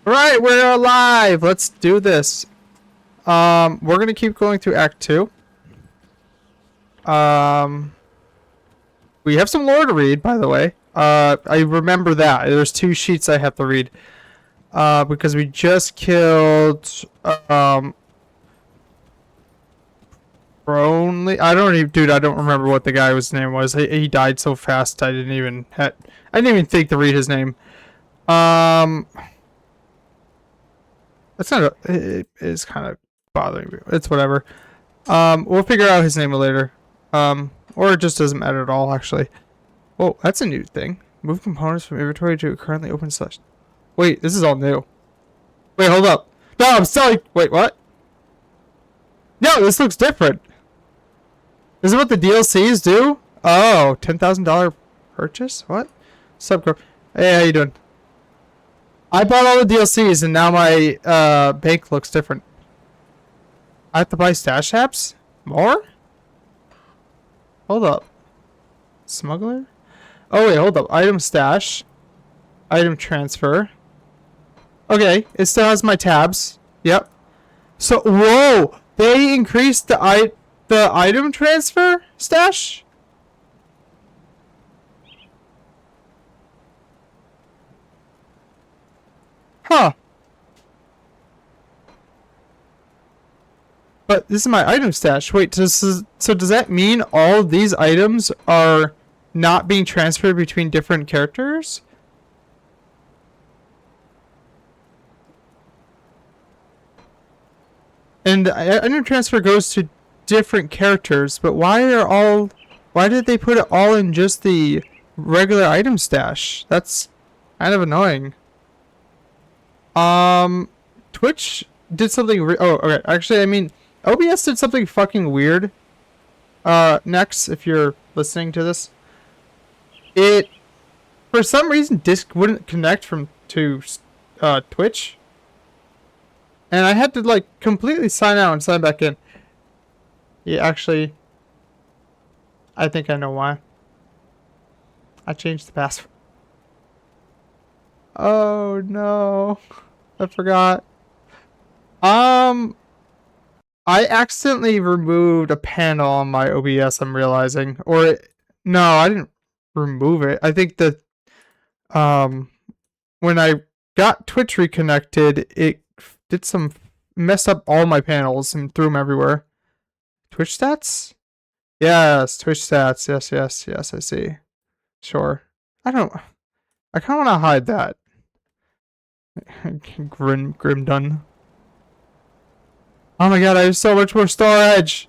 Right, we're alive. Let's do this. We're gonna keep going through Act 2. Um, we have some lore to read, by the way. I remember that. There's 2 sheets I have to read. Because we just killed, Bronley. I don't even, dude, I don't remember what the guy's name was. He died so fast I didn't even think to read his name. That's not it is kind of bothering me. It's whatever. We'll figure out his name later. Or it just doesn't matter at all, actually. Whoa, that's a new thing. Move components from inventory to currently open slash. Wait, this is all new. Wait, hold up. No, I'm selling. Wait, what? No, this looks different. Is it what the DLCs do? Oh, $10,000 purchase? What? Sup, girl? Hey, how you doing? I bought all the DLCs and now my bank looks different. I have to buy stash apps? More? Hold up. Smuggler? Oh wait, hold up. Item stash. Item transfer. Okay, it still has my tabs. Yep. So, whoa! They increased the item transfer stash? Huh. But this is my item stash. Wait, so does that mean all of these items are not being transferred between different characters? And item transfer goes to different characters, but why did they put it all in just the regular item stash? That's kind of annoying. Twitch did something oh, okay. Actually, I mean, OBS did something fucking weird. Next, if you're listening to this, it for some reason disc wouldn't connect to Twitch, and I had to like completely sign out and sign back in. Yeah, actually, I think I know why. I changed the password. Oh no, I forgot. I accidentally removed a panel on my OBS, I'm realizing. No, I didn't remove it. I think that when I got Twitch reconnected, it did some messed up all my panels and threw them everywhere. Twitch stats? Yes, Twitch stats. Yes, I see. Sure. I kind of want to hide that. Grim done. Oh my god, I have so much more storage!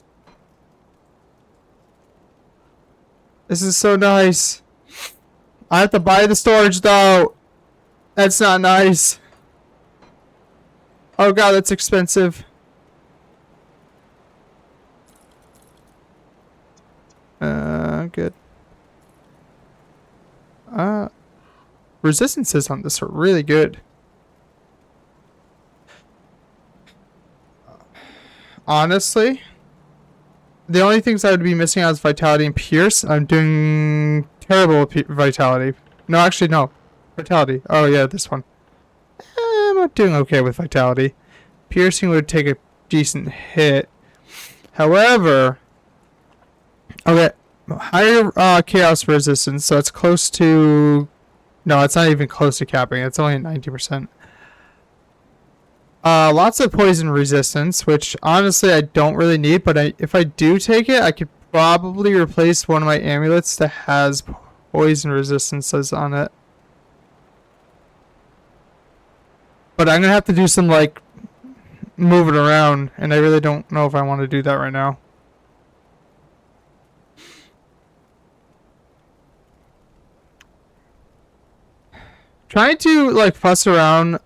This is so nice. I have to buy the storage though. That's not nice. Oh god, that's expensive. Good. Resistances on this are really good. Honestly, the only things I would be missing out is Vitality and Pierce. I'm doing terrible with Vitality. No, actually, no. Vitality. Oh, yeah, this one. I'm not doing okay with Vitality. Piercing would take a decent hit. However, okay, higher Chaos Resistance, so it's close to... No, it's not even close to capping. It's only at 90%. Lots of poison resistance, which honestly I don't really need, but if I do take it, I could probably replace one of my amulets that has poison resistances on it. But I'm gonna have to do some like moving around, and I really don't know if I want to do that right now. Trying to like fuss around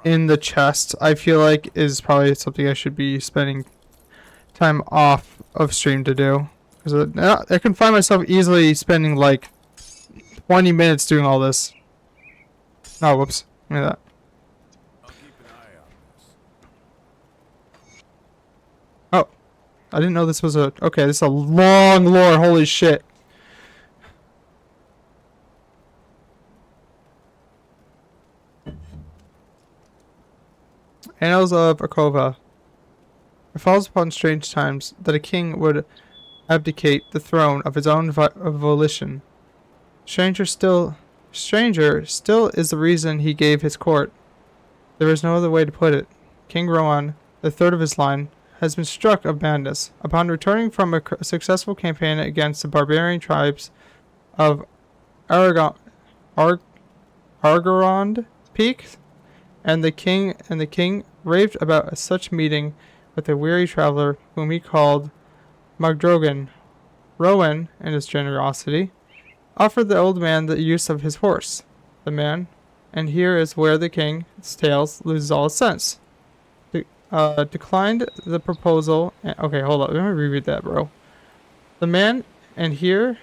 in the chest, I feel like is probably something I should be spending time off of stream to do, because I can find myself easily spending like 20 minutes doing all this. Oh, whoops. Look at that. Oh, I didn't know this was a... Okay, this is a long lore. Holy shit. Annals of Akova. It falls upon strange times that a king would abdicate the throne of his own volition. Stranger still is the reason he gave his court. There is no other way to put it. King Rohan, the third of his line, has been struck of madness. Upon returning from a successful campaign against the barbarian tribes of Aragon, Argorond Peak, and the king raved about such meeting with a weary traveler whom he called Magdrogan. Rowan, in his generosity, offered the old man the use of his horse. The man, and here is where the king's tales loses all its sense, declined the proposal. Okay, hold up. Let me reread that, bro. The man, and here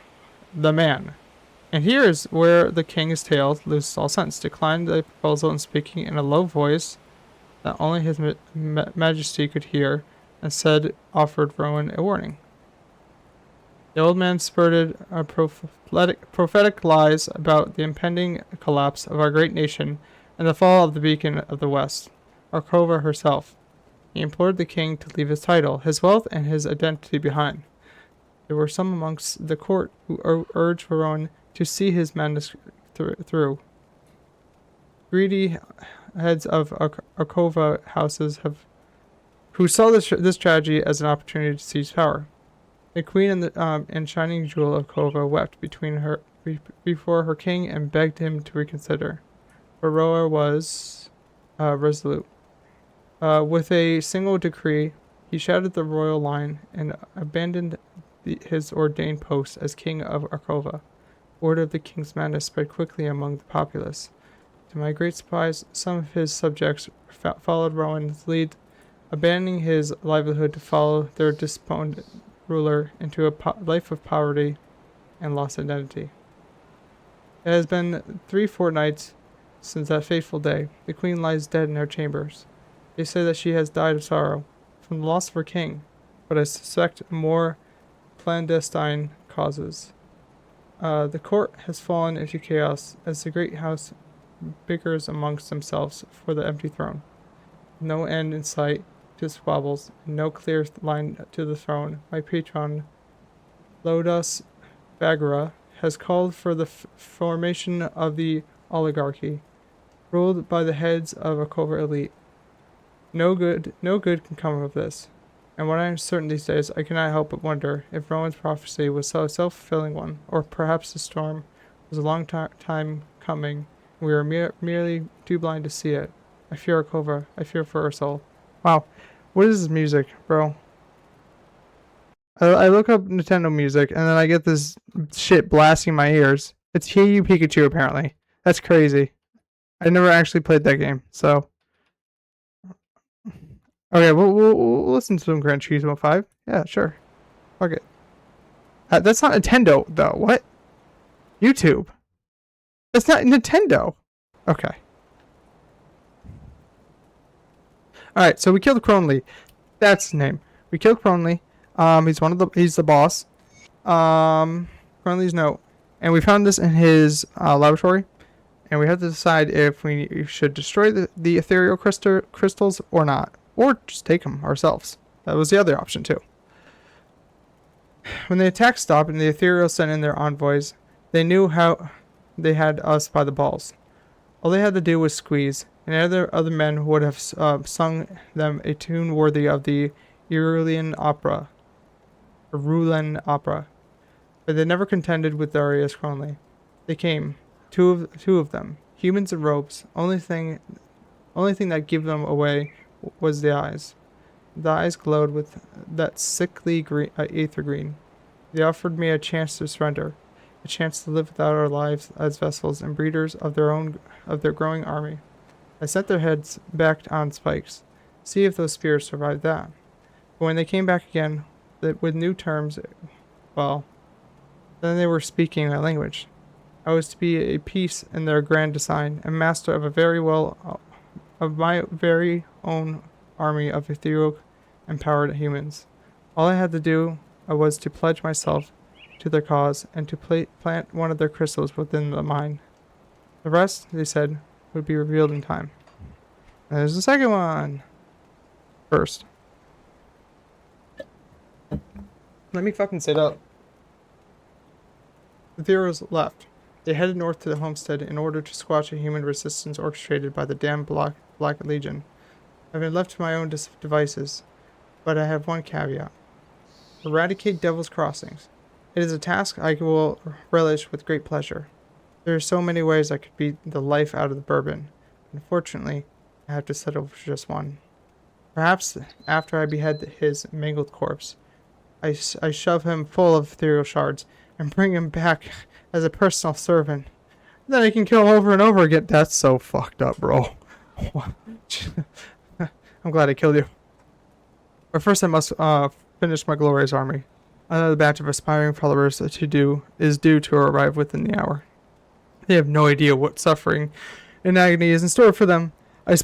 is where the king's tale loses all sense. Declined the proposal and speaking in a low voice that only his majesty could hear, and said, offered Rowan a warning. The old man spurted prophetic lies about the impending collapse of our great nation and the fall of the beacon of the West, Arkova herself. He implored the king to leave his title, his wealth, and his identity behind. There were some amongst the court who urged Rowan to see his madness through. Greedy heads of Arkova houses who saw this tragedy as an opportunity to seize power. The queen and shining jewel of Kova wept before her king and begged him to reconsider. But Roa was resolute. With a single decree, he shattered the royal line and abandoned his ordained post as king of Arkova. Word of the king's madness spread quickly among the populace. To my great surprise, some of his subjects followed Rowan's lead, abandoning his livelihood to follow their despondent ruler into a life of poverty and lost identity. It has been 3 fortnights since that fateful day. The queen lies dead in her chambers. They say that she has died of sorrow from the loss of her king, but I suspect more clandestine causes. The court has fallen into chaos as the great house bickers amongst themselves for the empty throne. No end in sight to squabbles, and no clear line to the throne. My patron, Lodas Bagara, has called for the formation of the oligarchy, ruled by the heads of a covert elite. No good can come of this. And when I am certain these days, I cannot help but wonder if Rowan's prophecy was a self-fulfilling one, or perhaps the storm was a long time coming, and we were merely too blind to see it. I fear Arkova. I fear for her soul. Wow. What is this music, bro? I look up Nintendo music, and then I get this shit blasting my ears. It's Hey You Pikachu, apparently. That's crazy. I never actually played that game, so... Okay, we'll listen to some Gran Turismo 5. Yeah, sure. Fuck it. That's not Nintendo, though. What? YouTube. That's not Nintendo. Okay. Alright, so we killed Cronley. That's his name. We killed Cronley. He's the boss. Cronley's note. And we found this in his laboratory. And we have to decide if we should destroy the ethereal crystals or not. Or just take them ourselves. That was the other option too. When the attack stopped and the ethereal sent in their envoys, they knew how they had us by the balls. All they had to do was squeeze, and other men would have sung them a tune worthy of the Irulan opera. But they never contended with Darius Cronley. They came, two of them, humans in robes. Only thing that gave them away was the eyes. The eyes glowed with that sickly green, aether green. They offered me a chance to surrender, a chance to live without our lives as vessels and breeders of their growing army. I set their heads back on spikes, see if those spears survived that. But when they came back again, with new terms, well, then they were speaking my language. I was to be a piece in their grand design, and master of my very own army of ethereal empowered humans. All I had to do was to pledge myself to their cause and to plant one of their crystals within the mine. The rest, they said, would be revealed in time. And there's the second one. first. Let me fucking sit up. The Theros left. They headed north to the Homestead in order to squash a human resistance orchestrated by the damned Black Legion. I've been left to my own devices, but I have one caveat. Eradicate Devil's Crossings. It is a task I will relish with great pleasure. There are so many ways I could beat the life out of the bourbon. Unfortunately, I have to settle for just one. Perhaps after I behead his mangled corpse, I shove him full of ethereal shards and bring him back as a personal servant. Then I can kill him over and over again. That's so fucked up, bro. I'm glad I killed you. But first I must finish my glorious army. Another batch of aspiring followers is due to arrive within the hour. They have no idea what suffering and agony is in store for them. I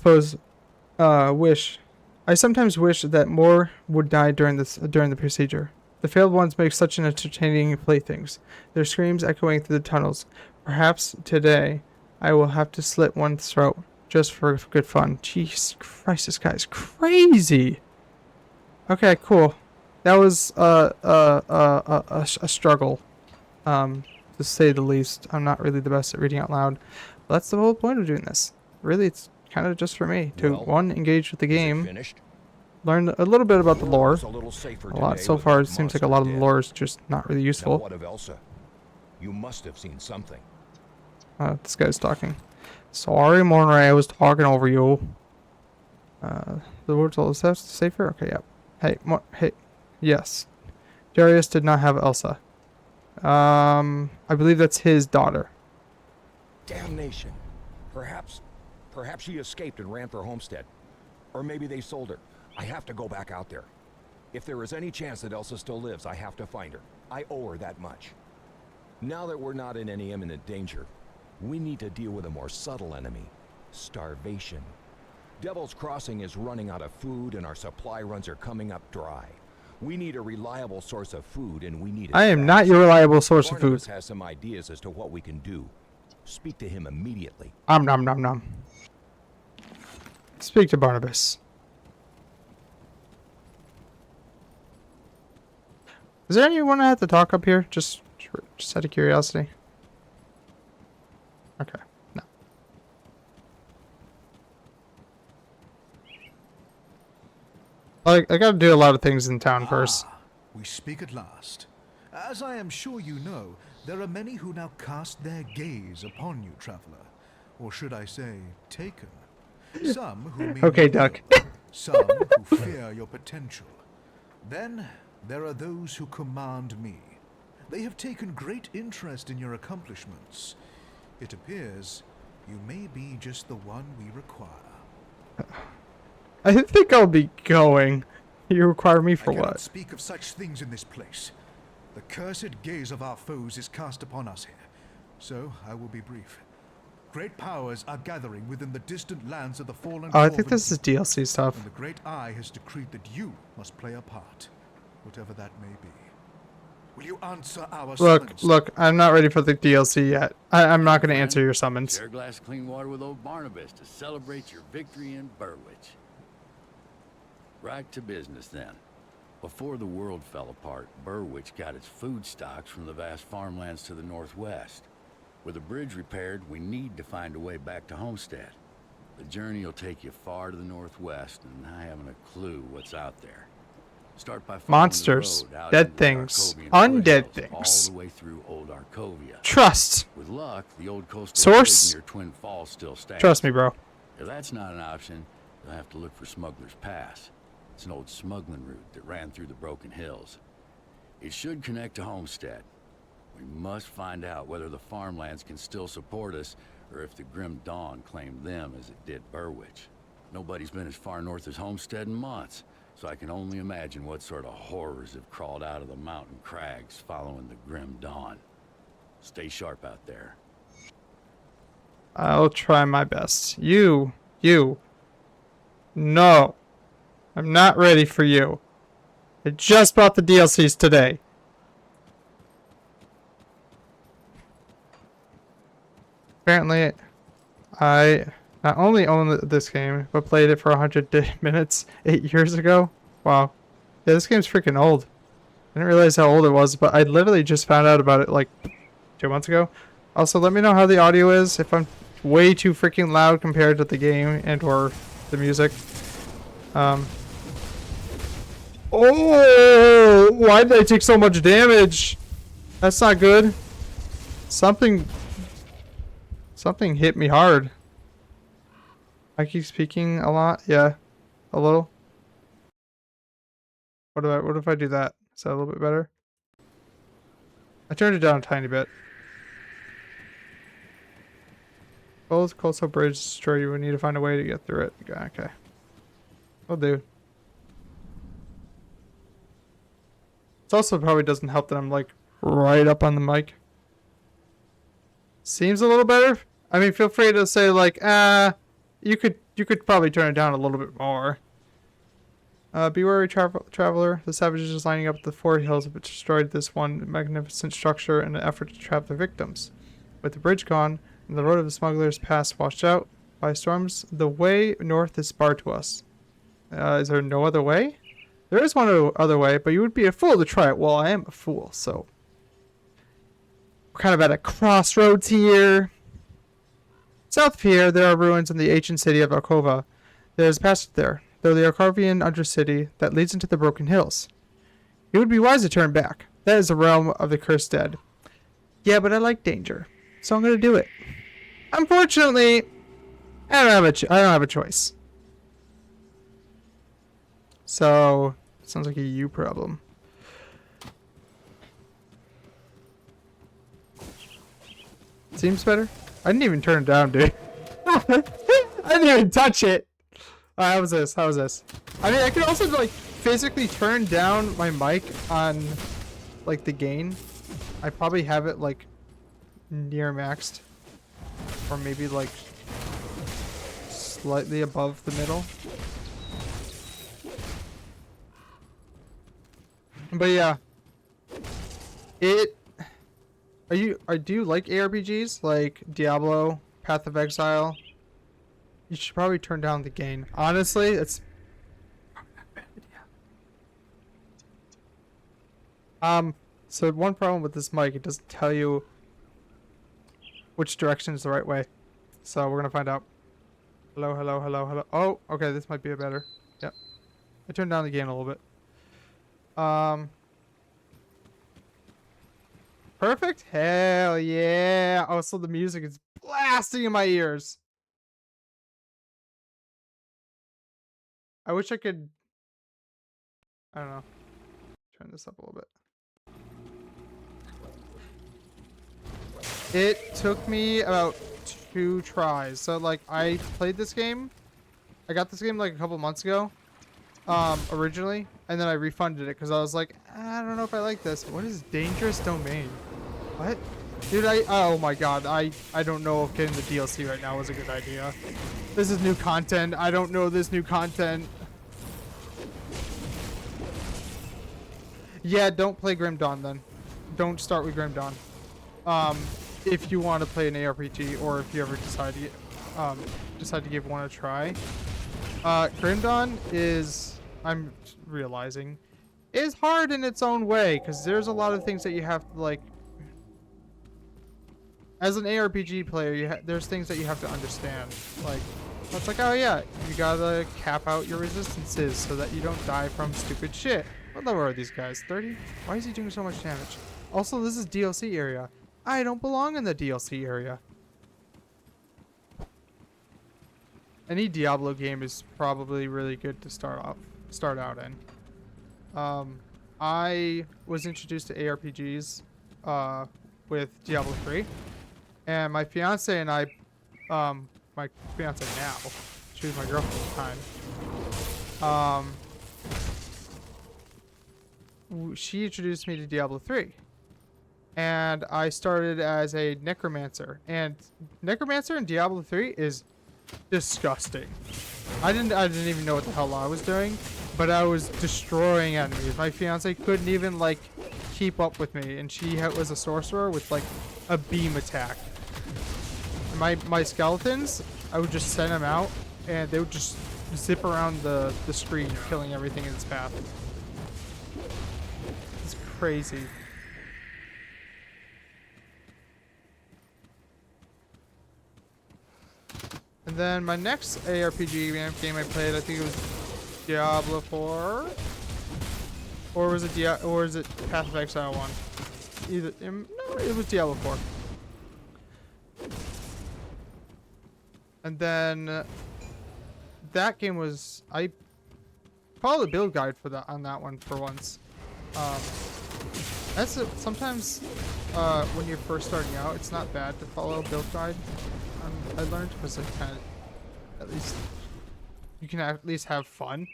sometimes wish that more would die during the procedure. The failed ones make such an entertaining playthings, their screams echoing through the tunnels. Perhaps today I will have to slit one throat, just for good fun. Jeez Christ, this guy's crazy. Okay, cool. That was a struggle, to say the least. I'm not really the best at reading out loud. But that's the whole point of doing this. Really, it's kind of just for me to engage with the game, learn a little bit about the lore. A lot so far. It seems like a lot of the lore is just not really useful. What of Elsa? You must have seen something. This guy's talking. Sorry, Monray, I was talking over you. The words all safer. Okay, yeah. Hey, yes. Darius did not have Elsa. I believe that's his daughter. Damnation. Perhaps she escaped and ran for Homestead. Or maybe they sold her. I have to go back out there. If there is any chance that Elsa still lives, I have to find her. I owe her that much. Now that we're not in any imminent danger, we need to deal with a more subtle enemy. Starvation. Devil's Crossing is running out of food and our supply runs are coming up dry. We need a reliable source of food and we need it I am fast. not your reliable source of Barnabas food. has some ideas as to what we can do. Speak to him immediately. Nom. Speak to Barnabas. Is there anyone I have to talk up here? Just out of curiosity. Okay, no. I gotta do a lot of things in town first. We speak at last. As I am sure you know, there are many who now cast their gaze upon you, traveler. Or should I say, taken. Some who mean Okay, you Duck. well, some who fear your potential. Then there are those who command me. They have taken great interest in your accomplishments. It appears you may be just the one we require. I think I'll be going. You require me for I cannot what? speak of such things in this place. The cursed gaze of our foes is cast upon us here, so I will be brief. Great powers are gathering within the distant lands of the fallen. Oh, I think this is DLC stuff. And the Great Eye has decreed that you must play a part, whatever that may be. Will you answer our summons? Look, I'm not ready for the DLC yet. I'm not going to answer your summons. Share a glass of clean water with old Barnabas to celebrate your victory in Burwich. Right to business then. Before the world fell apart, Burwich got its food stocks from the vast farmlands to the northwest. With the bridge repaired, we need to find a way back to Homestead. The journey will take you far to the northwest, and I haven't a clue what's out there. Start by Monsters, the road out dead into the things, Arcovian undead foothills, things. all the way through old Arcovia. Trust. With luck, the old coastal Source? bridge near Twin Falls still stands. Trust me, bro. If that's not an option, you'll have to look for Smuggler's Pass. It's an old smuggling route that ran through the Broken Hills. It should connect to Homestead. We must find out whether the farmlands can still support us, or if the Grim Dawn claimed them as it did Burwich. Nobody's been as far north as Homestead in months, so I can only imagine what sort of horrors have crawled out of the mountain crags following the Grim Dawn. Stay sharp out there. I'll try my best. You. No. I'm not ready for you. I just bought the DLCs today. Apparently, I I only own this game, but played it for 100 minutes 8 years ago. Wow. Yeah, this game's freaking old. I didn't realize how old it was, but I literally just found out about it like 2 months ago. Also, let me know how the audio is, if I'm way too freaking loud compared to the game and or the music. Oh, why did I take so much damage? That's not good. Something hit me hard. I keep speaking a lot. Yeah, a little. What if I do that? Is that a little bit better? I turned it down a tiny bit. Both coastal bridge destroy you. We need to find a way to get through it. Okay. Will do. It also probably doesn't help that I'm like right up on the mic. Seems a little better. I mean, feel free to say like, you could probably turn it down a little bit more. Be wary, traveler. The savages just lining up the four hills have destroyed this one magnificent structure in an effort to trap their victims. With the bridge gone and the road of the smugglers' pass washed out by storms, the way north is barred to us. Is there no other way? There is one other way, but you would be a fool to try it. Well, I am a fool, so we're kind of at a crossroads here. South of here, there are ruins in the ancient city of Alcova. There is a passage there, though the Arcavian undercity that leads into the broken hills. It would be wise to turn back. That is the realm of the cursed dead. Yeah, but I like danger, so I'm gonna do it. Unfortunately, I don't have a choice. So, sounds like a you problem. Seems better. I didn't even turn it down, dude. I didn't even touch it. How was this? How was this? I mean, I could also like physically turn down my mic on like the gain. I probably have it like near maxed, or maybe like slightly above the middle. But yeah, do you like ARPGs like Diablo, Path of Exile? You should probably turn down the gain. Honestly, it's probably not a bad idea. So one problem with this mic, it doesn't tell you which direction is the right way. So we're gonna find out. Hello, hello, hello, hello. Oh, okay, this might be a better. Yep. I turned down the gain a little bit. Perfect? Hell yeah. Oh, so the music is blasting in my ears. I wish I could, I don't know, turn this up a little bit. It took me about 2 tries. So like I played this game. I got this game like a couple months ago. Originally, and then I refunded it because I was like, I don't know if I like this. What is dangerous domain? What? Dude, oh my god, I don't know if getting the DLC right now was a good idea. This is new content. I don't know this new content. Yeah, don't play Grim Dawn then. Don't start with Grim Dawn. If you want to play an ARPG, or if you ever decide to give one a try. Grim Dawn is, I'm realizing, is hard in its own way, because there's a lot of things that you have to like. As an ARPG player, there's things that you have to understand. Like, it's like, oh yeah, you gotta cap out your resistances so that you don't die from stupid shit. What level are these guys? 30? Why is he doing so much damage? Also, this is DLC area. I don't belong in the DLC area. Any Diablo game is probably really good to start out in. I was introduced to ARPGs with Diablo 3. And my fiance and I, my fiance now, she was my girlfriend at the time, she introduced me to Diablo 3. And I started as a necromancer. And necromancer in Diablo 3 is disgusting. I didn't even know what the hell I was doing, but I was destroying enemies. My fiance couldn't even like keep up with me, and she was a sorcerer with like a beam attack. My skeletons I would just send them out, and they would just zip around the screen, killing everything in its path. It's crazy. And then my next ARPG game I played, I think it was Diablo 4, or was it Path of Exile 1? No, it was Diablo 4. And then that game was, I followed the build guide for that on that one for once. Sometimes when you're first starting out, it's not bad to follow a build guide. I learned because it kind of, at least you can at least have fun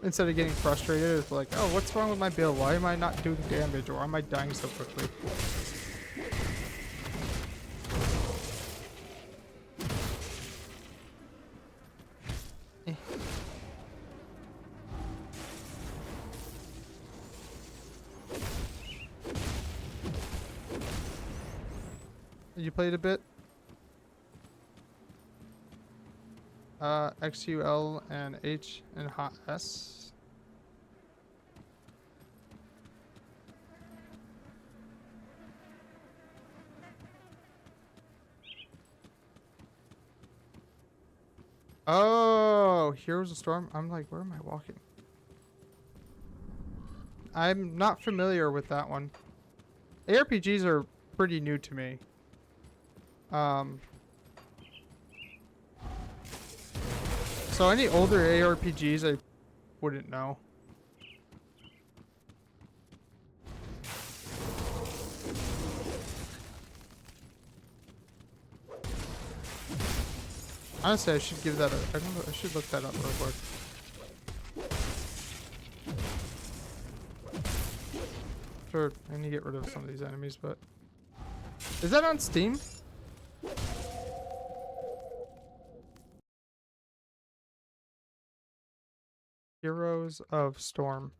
instead of getting frustrated. It's like, oh, what's wrong with my build? Why am I not doing damage, or am I dying so quickly? You played a bit? X, U, L, and H, and hot S. Oh, Heroes of Storm. I'm like, where am I walking? I'm not familiar with that one. ARPGs are pretty new to me. So any older ARPGs I wouldn't know. Honestly, I should give that a, I should look that up real quick. Sure, I need to get rid of some of these enemies, but is that on Steam? Heroes of Storm.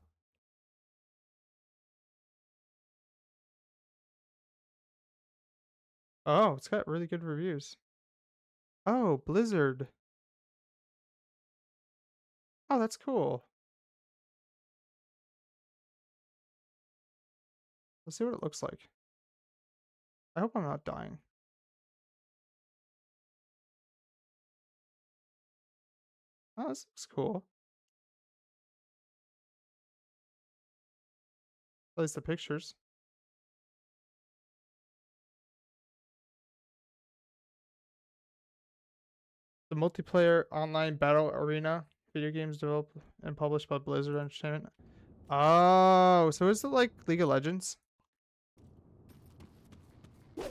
Oh, it's got really good reviews. Oh, Blizzard. Oh, that's cool. Let's see what it looks like. I hope I'm not dying. Oh, this looks cool. At least the pictures. The multiplayer online battle arena video games developed and published by Blizzard Entertainment. Oh, so is it like League of Legends? What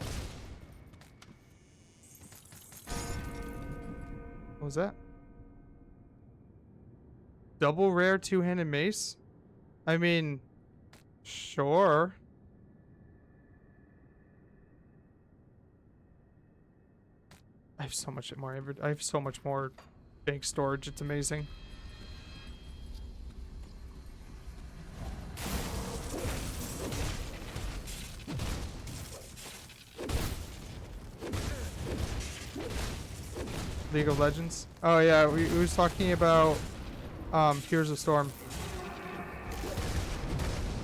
was that? Double rare two-handed mace? I mean, sure. I have so much more. I have so much more bank storage. It's amazing. League of Legends. Oh yeah, we was talking about Heroes of Storm.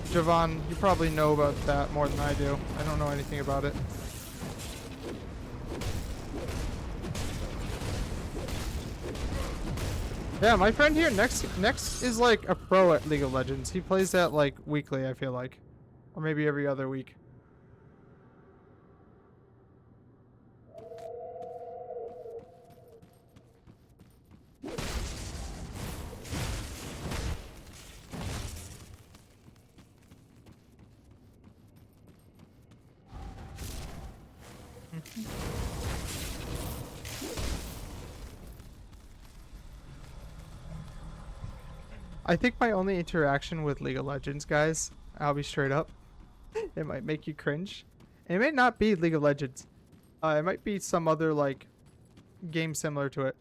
Javon, you probably know about that more than I do. I don't know anything about it. Yeah, my friend here next is like a pro at League of Legends. He plays that like weekly, I feel like, or maybe every other week. I think my only interaction with League of Legends, guys, I'll be straight up, it might make you cringe. It may not be League of Legends. It might be some other like game similar to it.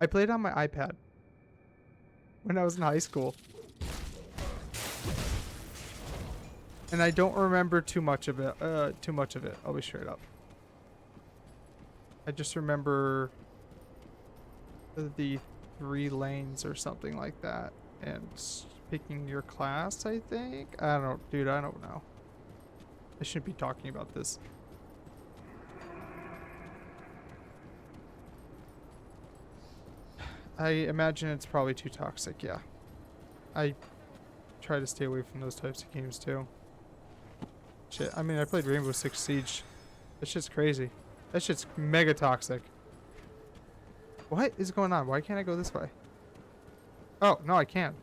I played on my iPad when I was in high school. And I don't remember too much of it. I'll be straight up. I just remember the 3 lanes or something like that. And picking your class, I think? I don't, dude, I don't know. I shouldn't be talking about this. I imagine it's probably too toxic, yeah. I try to stay away from those types of games too. Shit, I mean, I played Rainbow Six Siege. That shit's crazy. That shit's mega toxic. What is going on? Why can't I go this way? Oh, no, I can.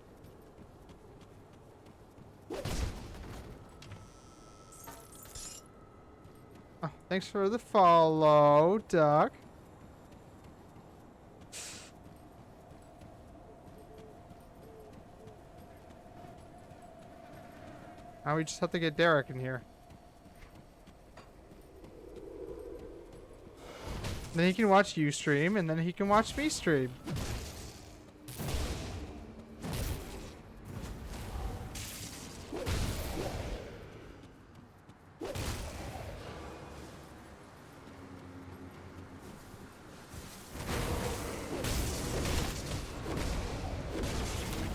Oh, thanks for the follow, Duck. Now we just have to get Derek in here. Then he can watch you stream, and then he can watch me stream. I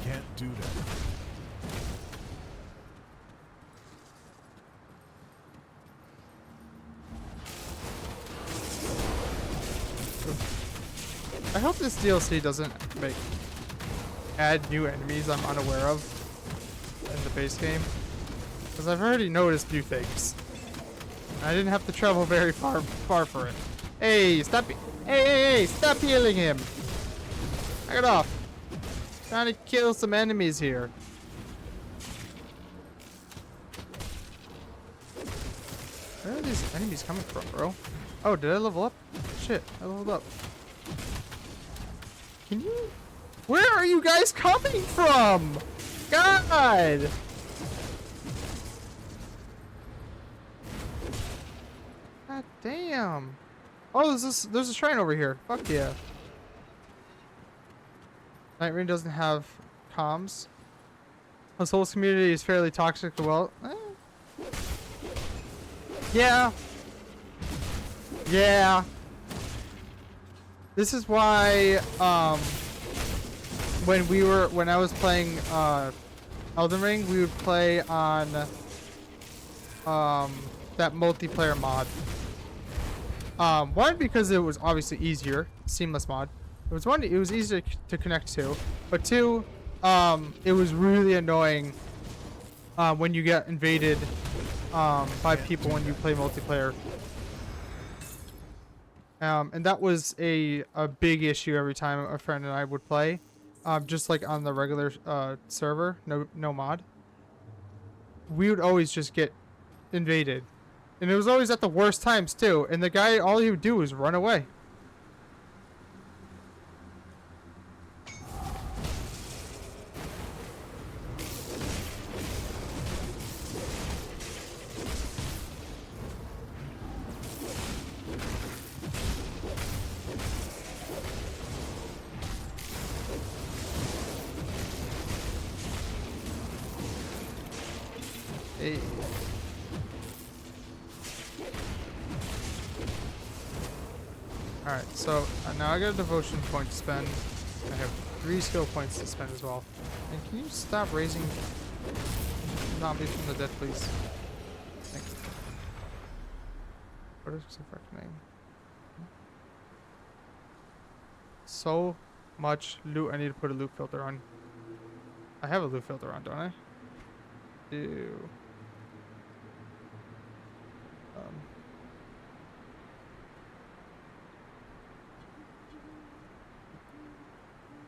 can't do that. I hope this DLC doesn't add new enemies I'm unaware of in the base game, because I've already noticed new things. I didn't have to travel very far for it. Hey, stop! Hey, stop healing him! Knock it off! Trying to kill some enemies here. Where are these enemies coming from, bro? Oh, did I level up? Shit, I leveled up. Can you... Where are you guys coming from? God! God damn. Oh, there's a shrine over here. Fuck yeah. Night Rain doesn't have comms. This whole community is fairly toxic as well. Yeah. Yeah. This is why, when I was playing, Elden Ring, we would play on, that multiplayer mod. One, because it was obviously easier, seamless mod. It was easier to connect to, but two, it was really annoying, when you get invaded, by people when you play multiplayer. And that was a big issue every time a friend and I would play. Just like on the regular server, no mod. We would always just get invaded. And it was always at the worst times too. And the guy, all he would do was run away. Hey. Alright, so now I got a devotion point to spend. I have 3 skill points to spend as well. And can you stop raising zombies from the dead, please? Thank you. What is reckoning? So much loot. I need to put a loot filter on. I have a loot filter on, don't I? Do.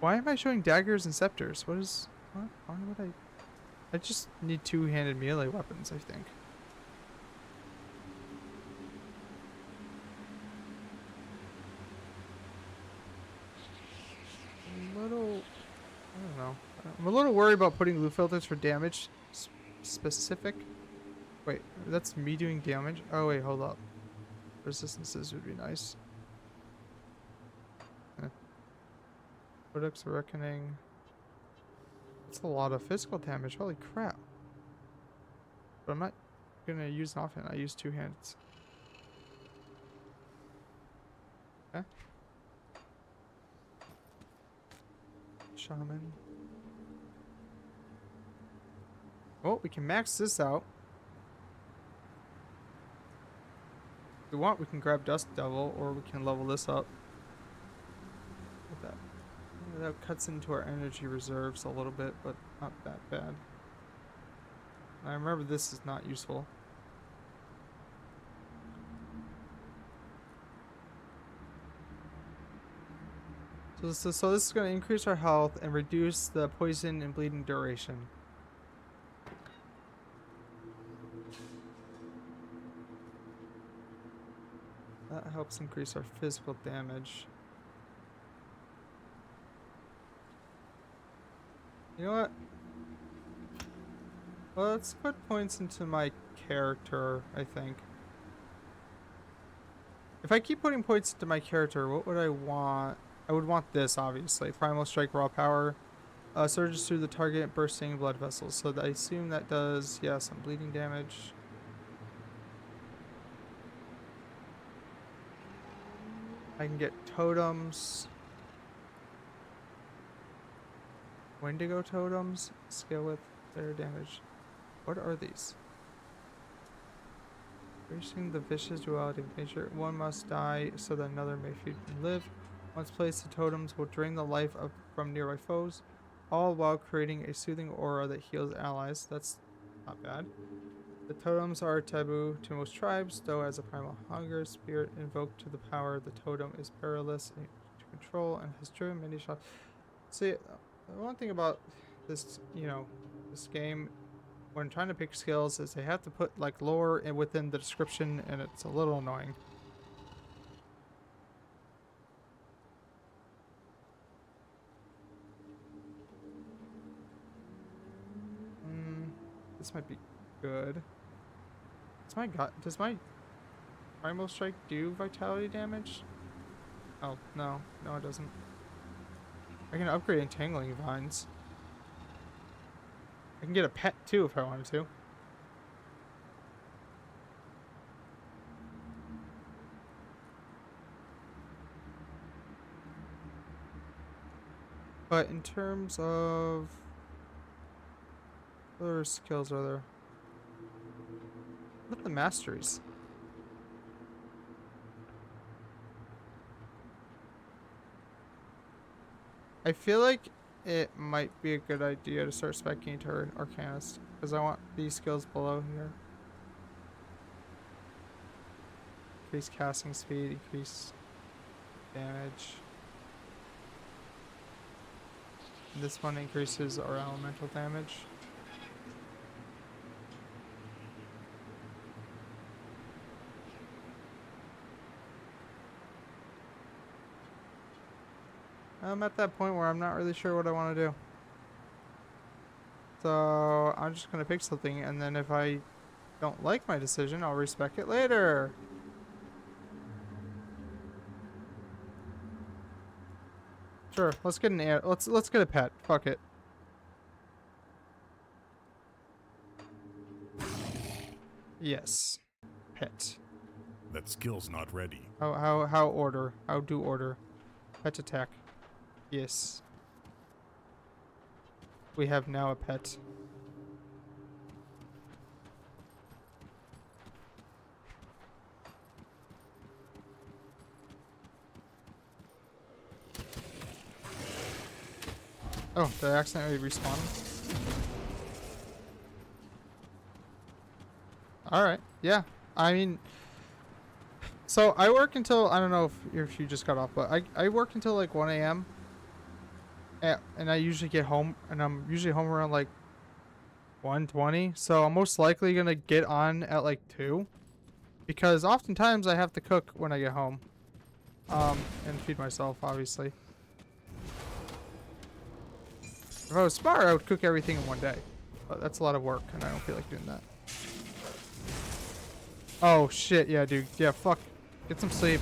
Why am I showing daggers and scepters? What is... What? Why would I just need 2-handed melee weapons, I think. I don't know. I'm a little worried about putting loot filters for damage specific. Wait, that's me doing damage? Oh wait, hold up. Resistances would be nice. Codex of Reckoning. That's a lot of physical damage. Holy crap. But I'm not gonna use it often. I use 2 hands. shaman. Oh, we can max this out. If we want, we can grab Dust Devil, or we can level this up. With that. Yeah, that cuts into our energy reserves a little bit, but not that bad. I remember this is not useful. So this is going to increase our health and reduce the poison and bleeding duration. That helps increase our physical damage. You know what? Well, let's put points into my character, I think. If I keep putting points into my character, what would I want? I would want this, obviously. Primal Strike, Raw Power. Surges through the target, bursting blood vessels. So I assume that does, yeah, some bleeding damage. I can get totems. Wendigo totems. Scale with their damage. What are these? Increasing the vicious duality of nature. One must die so that another may feed and live. Once placed, the totems will drain the life from nearby foes, all while creating a soothing aura that heals allies. That's not bad. The totems are taboo to most tribes, though as a primal hunger spirit invoked to the power, the totem is perilous to control and has driven many shots. See, the one thing about this, this game, when trying to pick skills, is they have to put like lore within the description, and it's a little annoying. This might be good. Does my Primal Strike do vitality damage? Oh, no. No, it doesn't. I can upgrade Entangling Vines. I can get a pet, too, if I wanted to. But in terms of... what other skills are there? What are the masteries? I feel like it might be a good idea to start speccing to Arcanist, because I want these skills below here. Increase casting speed, increase damage. And this one increases our elemental damage. I'm at that point where I'm not really sure what I want to do. So I'm just going to pick something, and then if I don't like my decision, I'll respec it later. Sure, let's get an let's get a pet. Fuck it. Yes. Pet. That skill's not ready. How order? How do order? Pet attack. Yes. We have now a pet. Oh, did I accidentally respawn? Alright, yeah. I mean... So, I work until... I don't know if you just got off, but I work until like 1 a.m. And I usually get home, and I'm usually home around like 1:20. So, I'm most likely going to get on at like 2. Because oftentimes I have to cook when I get home. And feed myself, obviously. If I was smart, I would cook everything in one day. But that's a lot of work, and I don't feel like doing that. Oh, shit. Yeah, dude. Yeah, fuck. Get some sleep.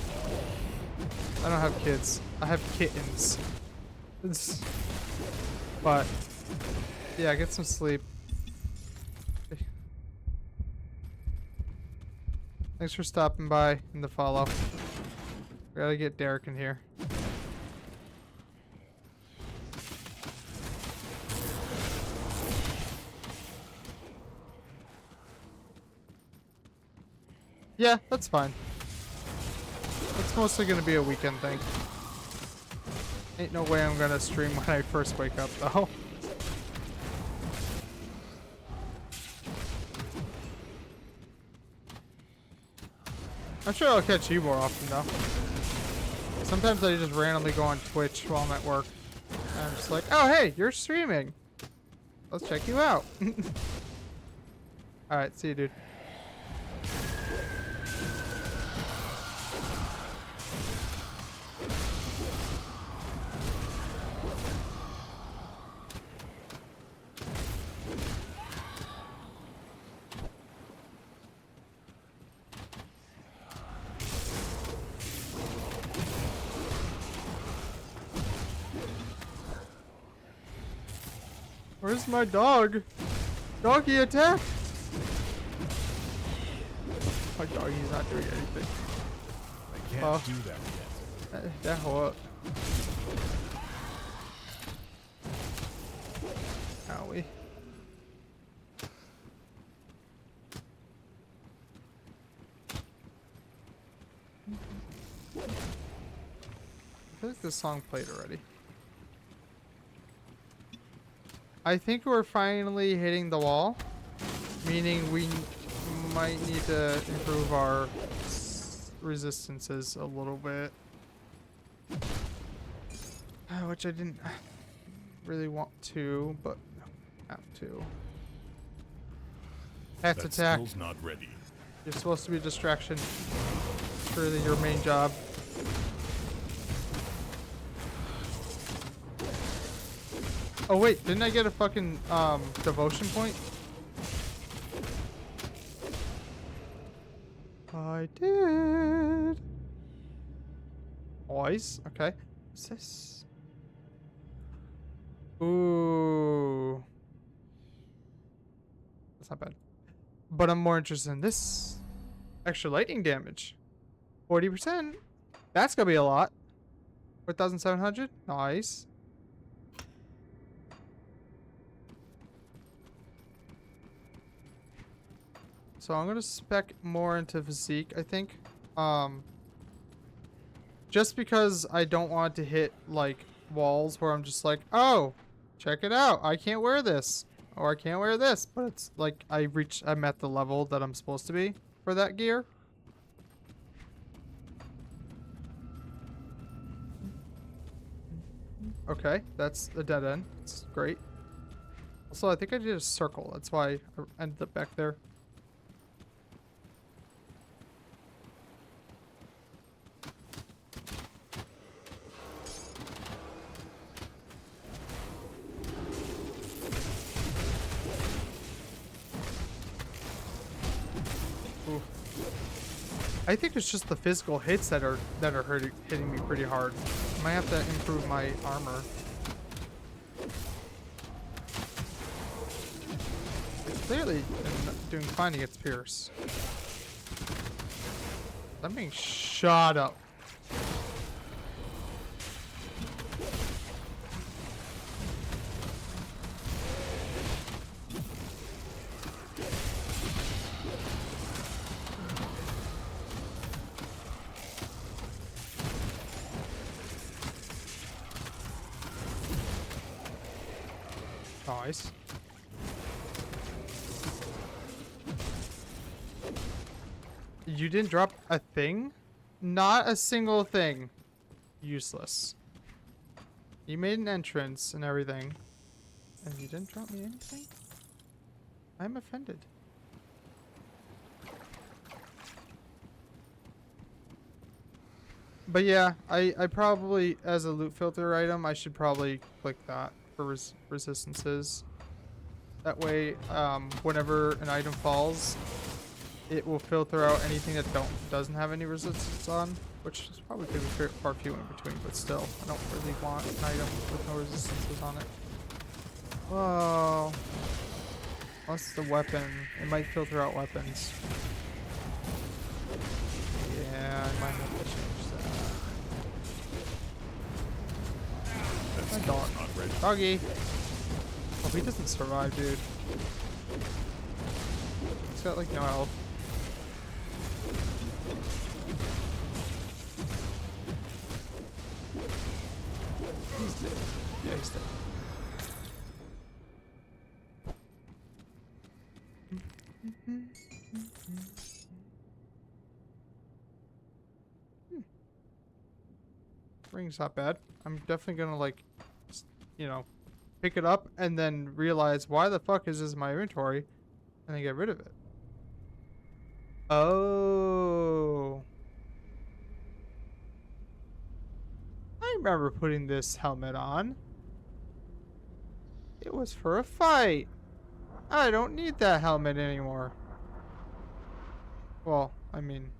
I don't have kids. I have kittens. But, yeah, get some sleep. Thanks for stopping by in the follow. We gotta get Derek in here. Yeah, that's fine. It's mostly gonna be a weekend thing. Ain't no way I'm gonna stream when I first wake up, though. I'm sure I'll catch you more often, though. Sometimes I just randomly go on Twitch while I'm at work. And I'm just like, oh, hey, you're streaming. Let's check you out. Alright, see you, dude. Where's my dog? Doggy attack! My doggy's not doing anything. I can't do that yet. That what? Owie. I feel like this song played already. I think we're finally hitting the wall, meaning we might need to improve our resistances a little bit. Which I didn't really want to, but have to. Have to That attack. skill's not ready. You're supposed to be a distraction. It's really your main job. Oh wait, didn't I get a fucking devotion point? I did. Boys, okay. What's this? Ooh. That's not bad. But I'm more interested in this. Extra lightning damage. 40%. That's gonna be a lot. 4,700? Nice. So I'm gonna spec more into physique, I think. Just because I don't want to hit like walls where I'm just like, oh, check it out, I can't wear this, or I can't wear this, but it's like I'm at the level that I'm supposed to be for that gear. Okay, that's a dead end. It's great. Also, I think I did a circle. That's why I ended up back there. Ooh. I think it's just the physical hits that are hitting me pretty hard. I might have to improve my armor. It's clearly doing fine against Pierce. I'm being shot up. Nice. You didn't drop a thing? Not a single thing. Useless. You made an entrance and everything. And you didn't drop me anything? I'm offended. But yeah, I probably, as a loot filter item, I should probably click that for resistances. That way, whenever an item falls, it will filter out anything that doesn't have any resistance on, which is probably going to be far few in between, but still, I don't really want an item with no resistances on it. Whoa. What's the weapon? It might filter out weapons. Yeah, I might have to change that. My dog. Not ready. Doggy. Oh, he doesn't survive, dude. He's got like no health. He's dead. Yeah, he's dead. Ring's not bad. I'm definitely gonna like, you know, pick it up and then realize why the fuck is this in my inventory, and then get rid of it. Oh, I remember putting this helmet on. It was for a fight. I don't need that helmet anymore. Well, I mean,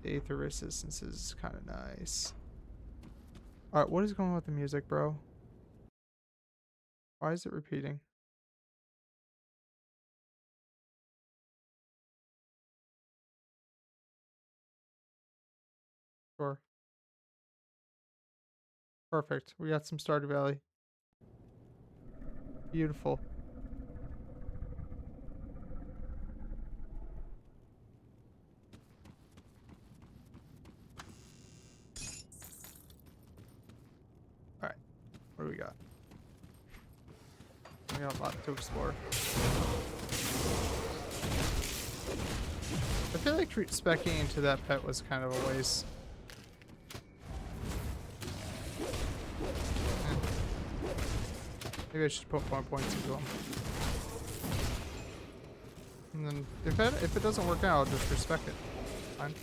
the Aether resistance is kind of nice. Alright, what is going on with the music, bro? Why is it repeating? Sure. Perfect. We got some Stardew Valley. Beautiful. Alright, what do we got? We got a lot to explore. I feel like specking into that pet was kind of a waste. Maybe I should put more points into them. And then if it doesn't work out, I'll just respec it. Fine.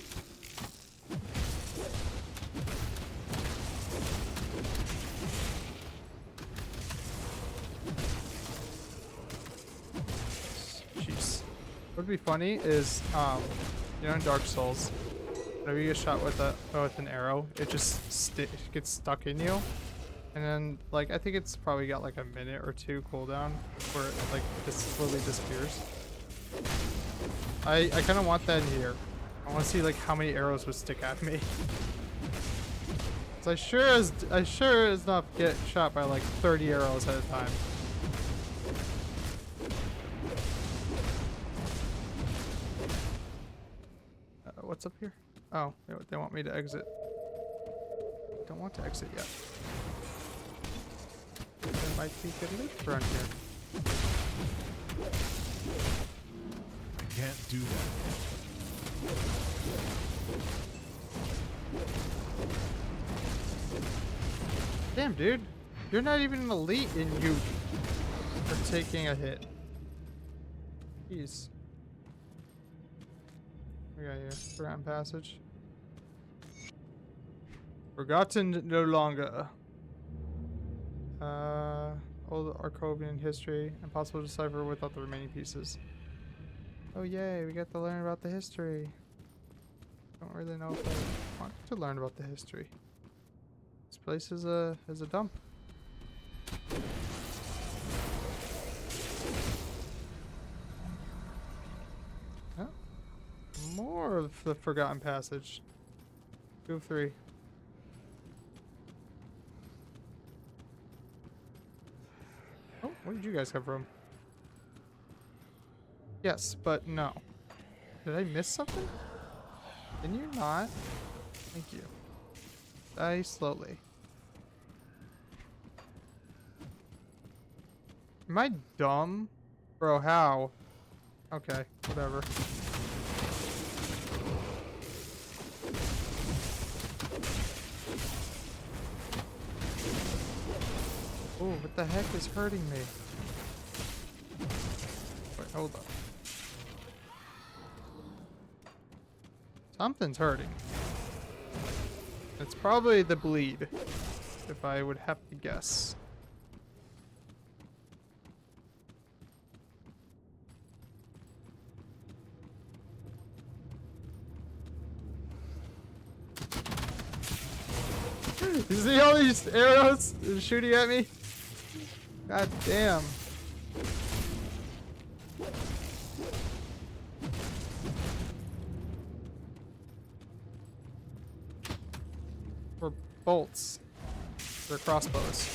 Jeez. What would be funny is, you know, in Dark Souls, whenever you get shot with an arrow, it just gets stuck in you. And then, like, I think it's probably got like a minute or two cooldown where it like just slowly disappears. I kind of want that in here. I want to see like how many arrows would stick at me. So I sure as not get shot by like 30 arrows at a time. What's up here? Oh, they want me to exit. Don't want to exit yet. There might be good loot around here. I can't do that. Damn, dude. You're not even an elite and you are taking a hit. Jeez. We got here. Forgotten passage. Forgotten no longer. Old Arcovian history. Impossible to decipher without the remaining pieces. Oh yay, we get to learn about the history. Don't really know if I want to learn about the history. This place is a dump. Oh, more of the forgotten passage. 2 of 3. Oh, where did you guys come from? Yes, but no. Did I miss something? Can you not? Thank you. Die slowly. Am I dumb? Bro, how? Okay, whatever. Oh, what the heck is hurting me? Wait, hold up. Something's hurting. It's probably the bleed, if I would have to guess. You see all these arrows shooting at me? God damn. Or bolts. They're crossbows.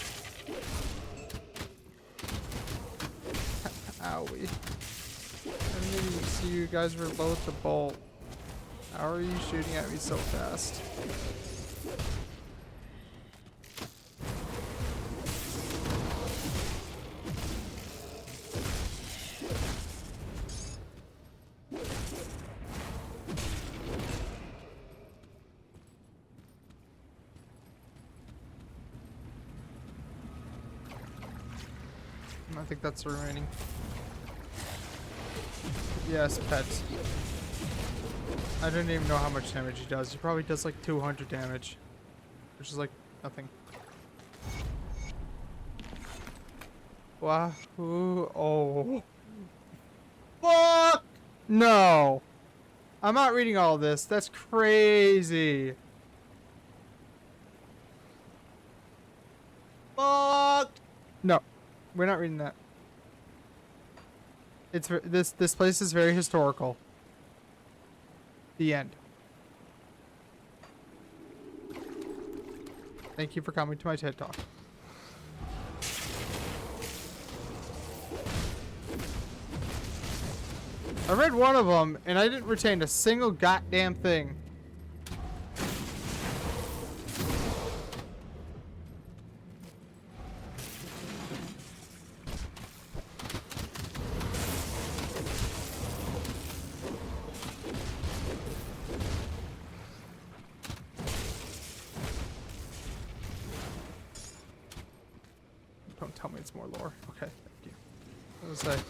Owie. I didn't even see you guys reload the bolt. How are you shooting at me so fast? I think that's the remaining. Yes, pet. I don't even know how much damage he does. He probably does like 200 damage, which is like nothing. Wahoo! Oh, fuck! No, I'm not reading all this. That's crazy. Fuck! No, we're not reading that. It's this place is very historical. The end. Thank you for coming to my TED Talk. I read one of them and I didn't retain a single goddamn thing. Don't tell me it's more lore. Okay, thank you. I was gonna say,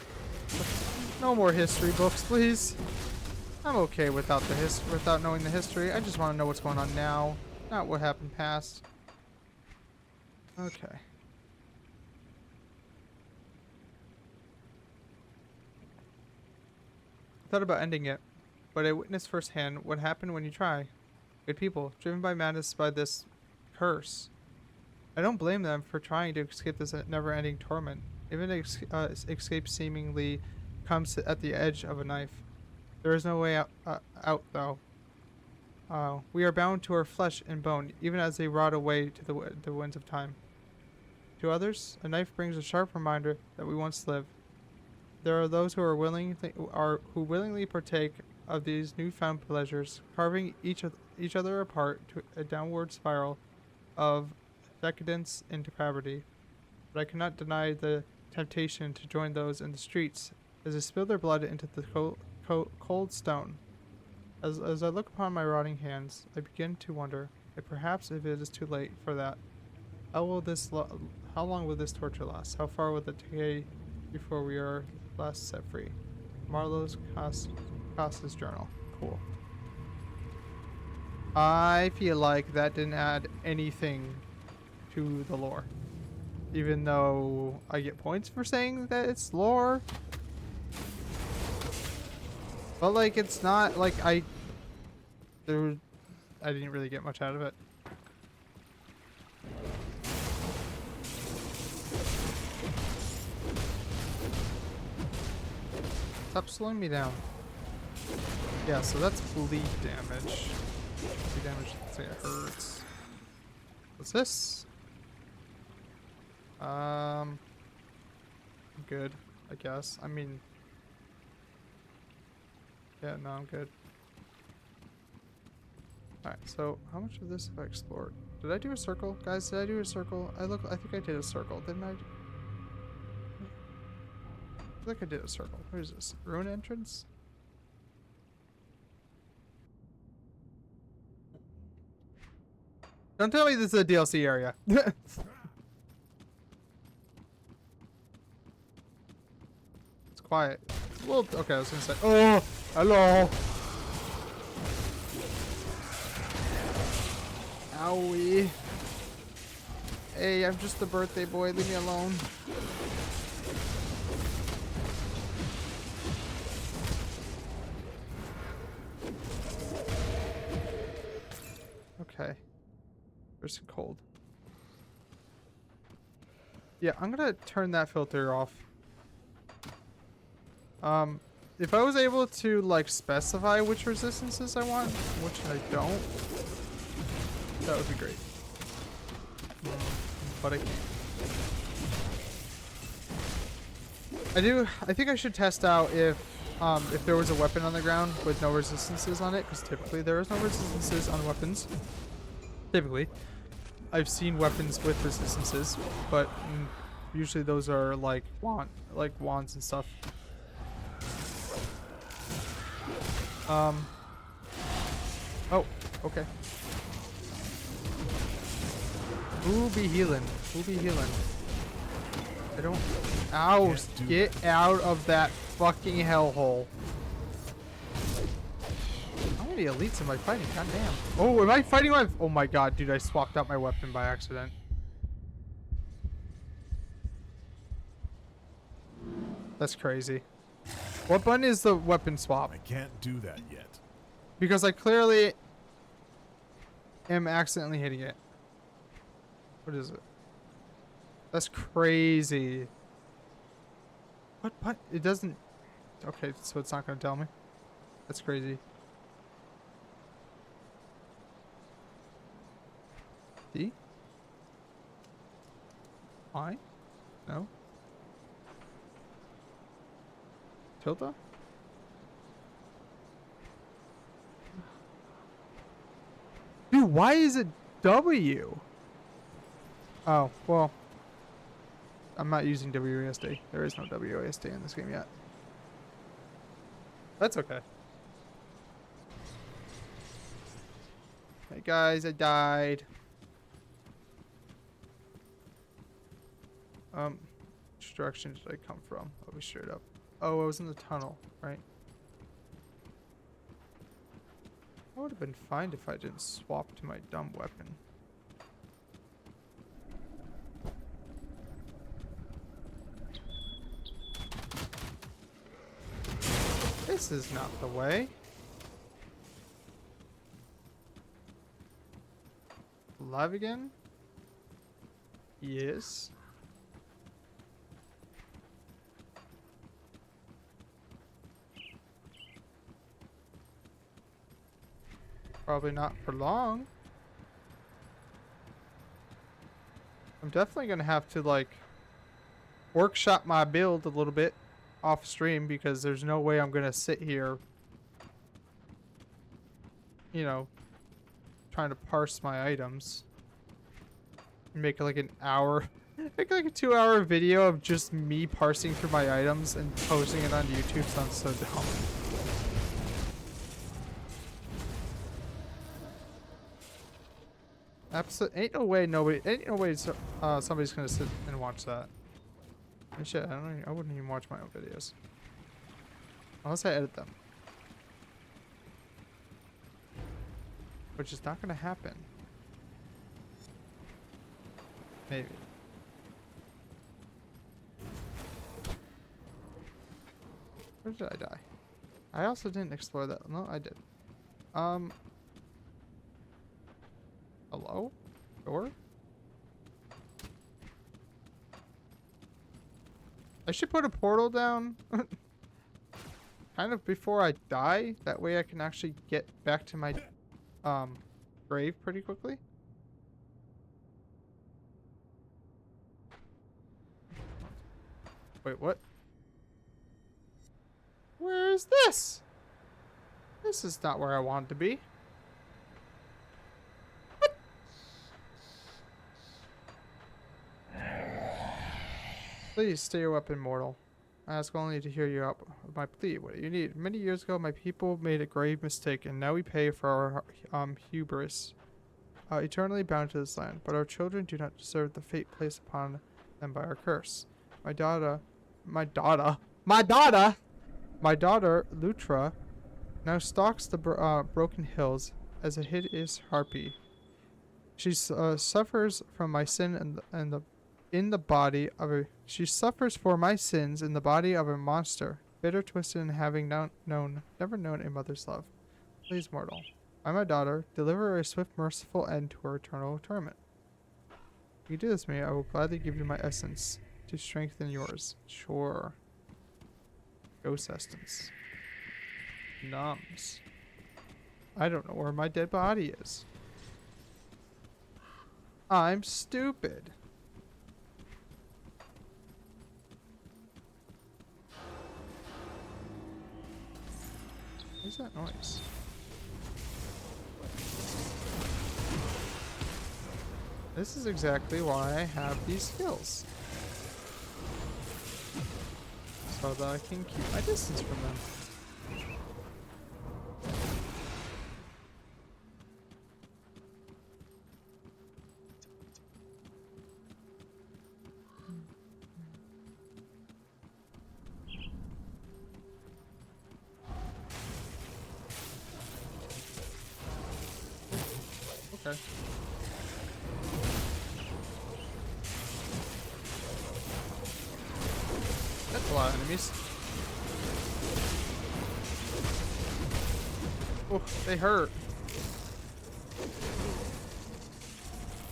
no more history books, please. I'm okay without the without knowing the history. I just want to know what's going on now, not what happened past. Okay. I thought about ending it, but I witnessed firsthand what happened when you try. Good people, driven by madness by this curse. I don't blame them for trying to escape this never-ending torment. Even escape seemingly comes at the edge of a knife. There is no way out though. We are bound to our flesh and bone, even as they rot away to the winds of time. To others, a knife brings a sharp reminder that we once lived. There are those who who willingly partake of these newfound pleasures, carving each other apart to a downward spiral of decadence and depravity. But I cannot deny the temptation to join those in the streets as they spill their blood into the cold stone. As I look upon my rotting hands, I begin to wonder if perhaps it is too late for that. How long will this torture last? How far will it decay before we are last set free? Marlowe's Costa's journal. Cool. I feel like that didn't add anything to the lore. Even though I get points for saying that it's lore. But like it's not like I didn't really get much out of it. Stop slowing me down. Yeah, so that's bleed damage. Bleed damage, say it hurts. What's this? Good, I guess. I mean, yeah, no, I'm good. Alright, so how much of this have I explored? Did I do a circle? Guys, did I do a circle? I think I did a circle, didn't I? I feel like I did a circle. What is this? Ruin entrance? Don't tell me this is a DLC area. It's quiet. Well, okay, I was gonna say. Oh, hello. Owie. Hey, I'm just the birthday boy. Leave me alone. Okay. There's some cold. Yeah, I'm gonna turn that filter off. If I was able to like specify which resistances I want, which I don't, that would be great. But I can't. I think I should test out if if there was a weapon on the ground with no resistances on it, because typically there is no resistances on weapons. Typically. I've seen weapons with resistances, but usually those are like wands and stuff. Oh, okay. Who be healing? Who be healing? I don't. Ow! Get out of that fucking hellhole. How many elites am I fighting? God damn. Oh, am I fighting my... Oh my god, dude, I swapped out my weapon by accident. That's crazy. What button is the weapon swap? I can't do that yet. Because I clearly am accidentally hitting it. What is it? That's crazy. What? It doesn't... Okay, so it's not going to tell me. That's crazy. D? I? No? Tilde? Dude, why is it W? Oh, well. I'm not using WASD. There is no WASD in this game yet. That's okay. Hey guys, I died. Which direction did I come from? I'll be straight up. Oh, I was in the tunnel, right? I would have been fine if I didn't swap to my dumb weapon. This is not the way. Alive again? Yes. Probably not for long. I'm definitely gonna have to like workshop my build a little bit off stream because there's no way I'm gonna sit here, you know, trying to parse my items. Make like an hour, make like a 2-hour video of just me parsing through my items and posting it on YouTube. Sounds so dumb. Absolutely, ain't no way somebody's gonna sit and watch that. And shit, I wouldn't even watch my own videos. Unless I edit them. Which is not gonna happen. Maybe. Where did I die? I also didn't explore that. No, I did. Hello? Door? I should put a portal down kind of before I die. That way I can actually get back to my grave pretty quickly. Wait, what? Where is this? This is not where I wanted to be. Please stay your weapon, mortal. I ask only to hear you out of my plea. What do you need? Many years ago, my people made a grave mistake, and now we pay for our hubris. Eternally bound to this land, but our children do not deserve the fate placed upon them by our curse. My daughter, Lutra, now stalks the broken hills as a hideous harpy. She suffers from my sin in the body of a. She suffers for my sins in the body of a monster, bitter, twisted, and having never known a mother's love. Please, mortal, by my daughter, deliver a swift, merciful end to her eternal torment. If you do this to me, I will gladly give you my essence to strengthen yours. Sure. Ghost essence. Numbs. I don't know where my dead body is. I'm stupid. What's that noise? This is exactly why I have these skills. So that I can keep my distance from them. Okay. That's a lot of enemies. Oh, they hurt.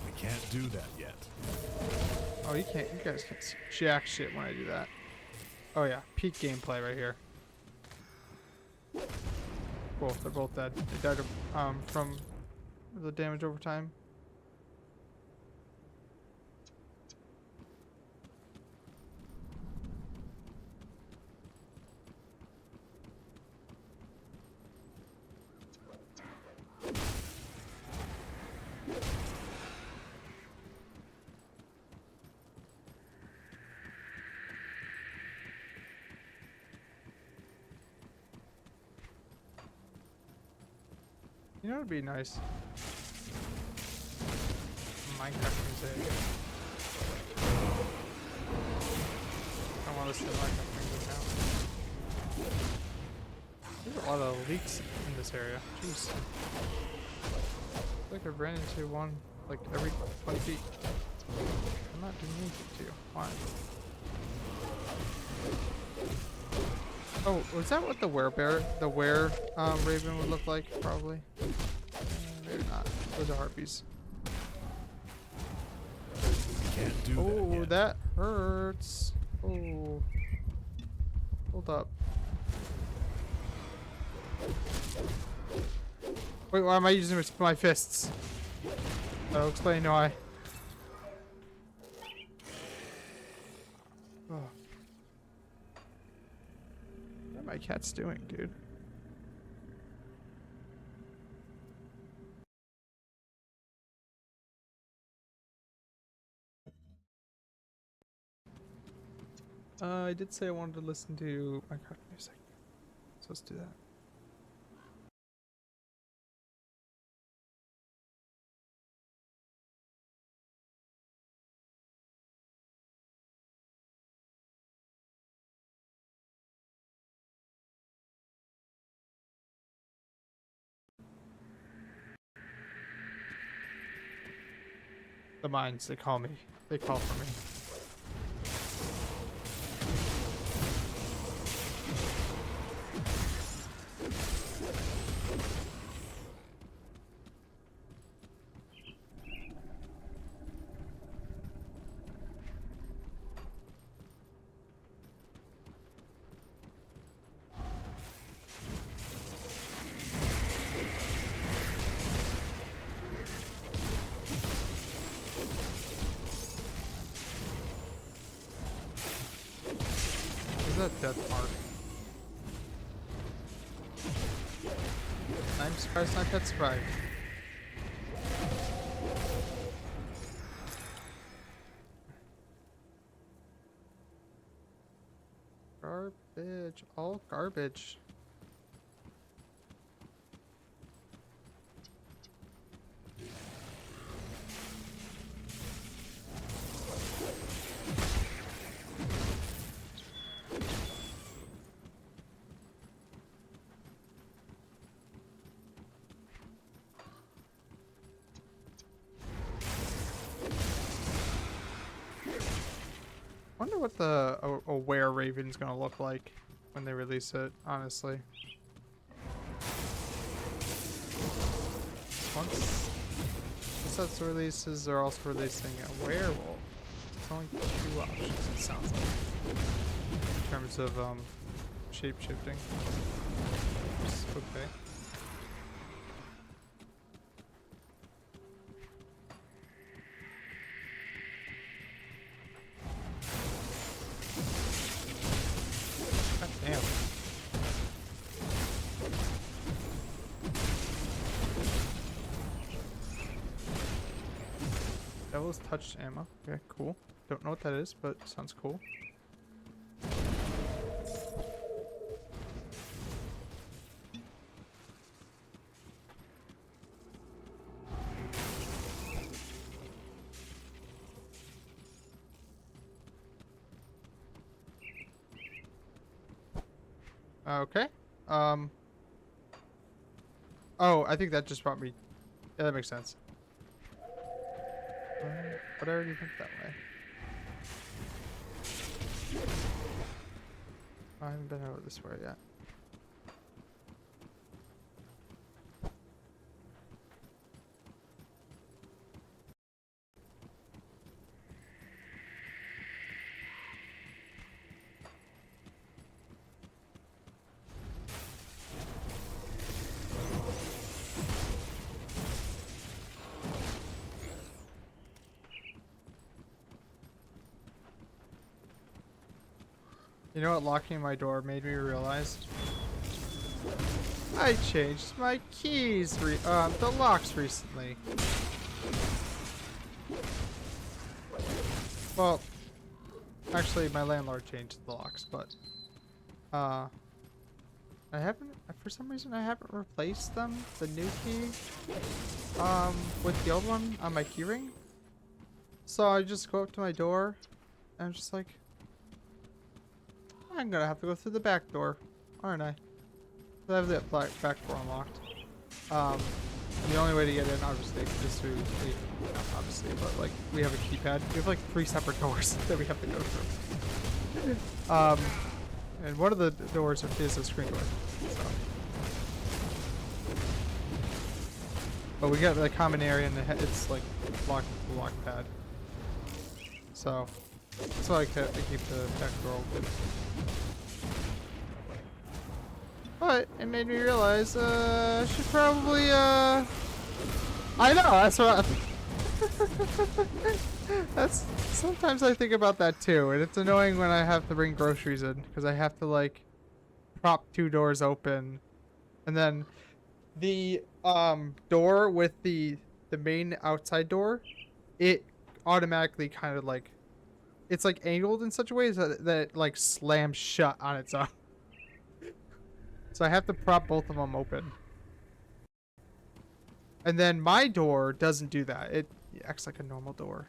We can't do that yet. Oh, you can't. You guys can't see jack shit when I do that. Oh yeah, peak gameplay right here. Cool. They're both dead. They died from the damage over time. You know, it'd be nice. Minecraft music. I want to listen to Minecraft music now. There's a lot of leaks in this area. Jeez. I feel like I ran into one like every 20 feet. I'm not doing anything to you. Why? Oh, was that what the raven would look like? Probably. Maybe not. Those are harpies. Can't do that Oh, yet. that hurts. Oh. Hold up. Wait, why am I using my fists? I'll explain why. Oh. What are my cats doing, dude? I did say I wanted to listen to Minecraft music. So let's do that. The mines, they call me. They call for me. Is that death mark? I'm surprised not that surprised. Garbage. All garbage. Wonder what the Aware Raven's gonna look like when they release it, honestly. Once that's releases, they're also releasing a werewolf. It's only 2 options, it sounds like. In terms of shape shifting. Okay. God damn. Devil's touched ammo. Okay, cool. Don't know what that is, but sounds cool. Okay. Oh, I think that just brought me. Yeah, that makes sense. But I already went that way. I haven't been over this way yet. You know what locking my door made me realize? I changed my keys, the locks recently. Well, actually my landlord changed the locks, but, I haven't, for some reason I haven't replaced them, the new key, with the old one on my keyring. So I just go up to my door, and I'm just like, I'm gonna have to go through the back door, aren't I? I have that back door unlocked. The only way to get in, obviously, is through the, not obviously, but like we have a keypad. We have like 3 separate doors that we have to go through. And one of the doors is a screen door. So. But we got the common area, and it's like locked with the lock pad. So that's why I keep the back door open. But it made me realize, I should probably, I know, that's what that's, sometimes I think about that too, and it's annoying when I have to bring groceries in, because I have to, like, prop 2 doors open, and then the, door with the main outside door, it automatically kind of, like, it's, like, angled in such a way that it, like, slams shut on its own. So I have to prop both of them open. And then my door doesn't do that. It acts like a normal door.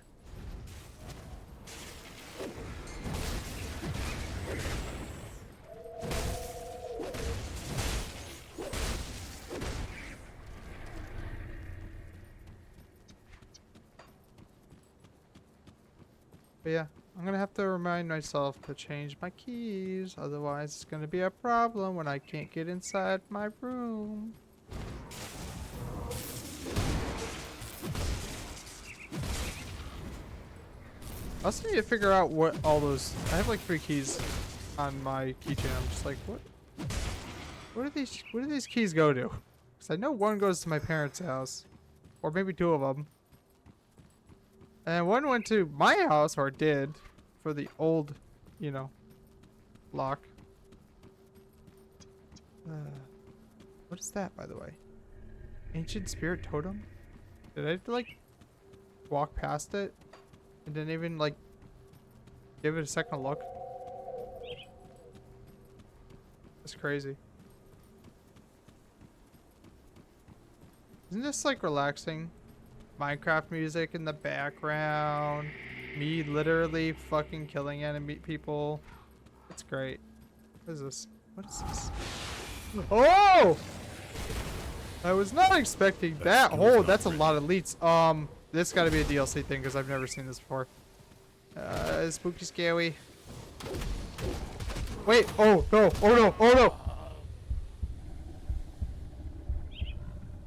But yeah, I'm gonna have to remind myself to change my keys. Otherwise, it's gonna be a problem when I can't get inside my room. I also need to figure out what all those. I have like 3 keys on my keychain. I'm just like, what? What do these keys go to? Because I know one goes to my parents' house, or maybe 2 of them. And one went to my house, or did, for the old, you know, lock. What is that, by the way? Ancient Spirit Totem? Did I have to, like, walk past it? And didn't even, like, give it a second look? That's crazy. Isn't this, like, relaxing? Minecraft music in the background. Me literally fucking killing enemy people. It's great. What is this? What is this? Oh! I was not expecting that. Oh, that's a lot of elites. This gotta be a DLC thing because I've never seen this before. Spooky scary. Wait, oh no, oh no, oh no!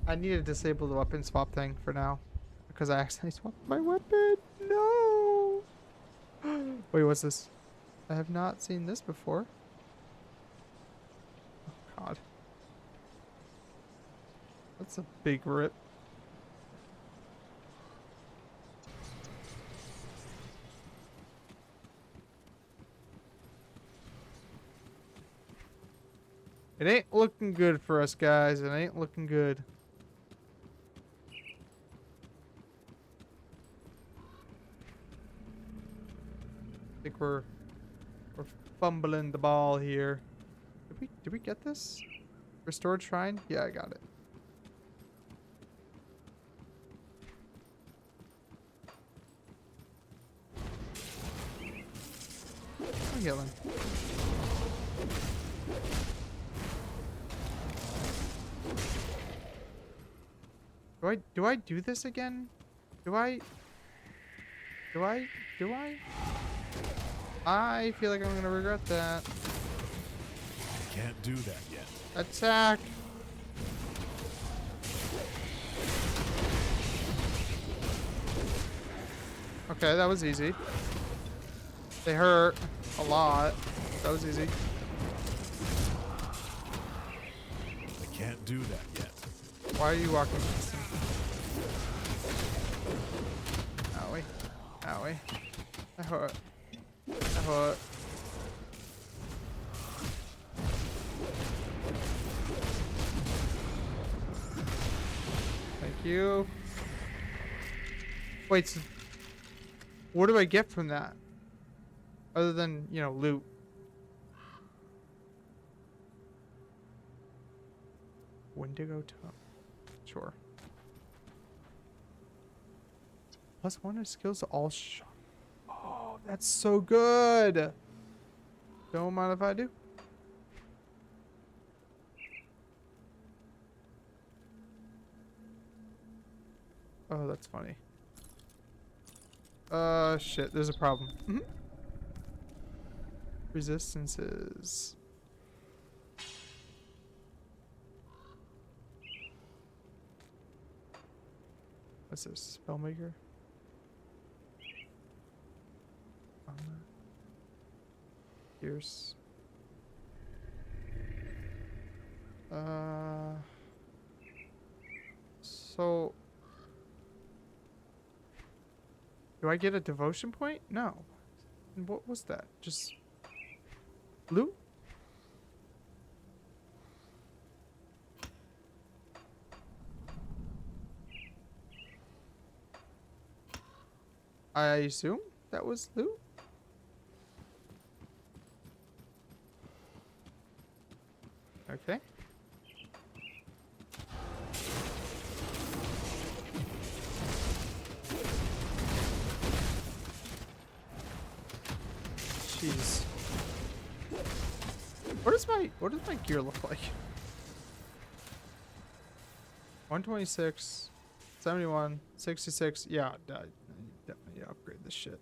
I need to disable the weapon swap thing for now. Because I accidentally swapped my weapon. No! Wait, what's this? I have not seen this before. Oh, God. That's a big rip. It ain't looking good for us, guys. It ain't looking good. think we're fumbling the ball here. Did we get this? Restored shrine? Yeah, I got it. I'm healing. Do I do this again? Do I? I feel like I'm gonna regret that. Can't do that yet. Attack! Okay, that was easy. They hurt a lot. That was easy. I can't do that yet. Why are you walking past him? Owie. Owie. That hurt. That hurt. Thank you. Wait, so what do I get from that? Other than, you know, loot. Wendigo Tome. Sure. +1 to skills to all shot. Oh, that's so good. Don't mind if I do. Oh, that's funny. Shit, there's a problem. Resistances. What's this? Spellmaker? Pierce. So do I get a devotion point? No. And what was that? Just loot? I assume that was loot? Okay. Jeez. What does my gear look like? 126, 71, 66. Yeah, definitely upgrade this shit.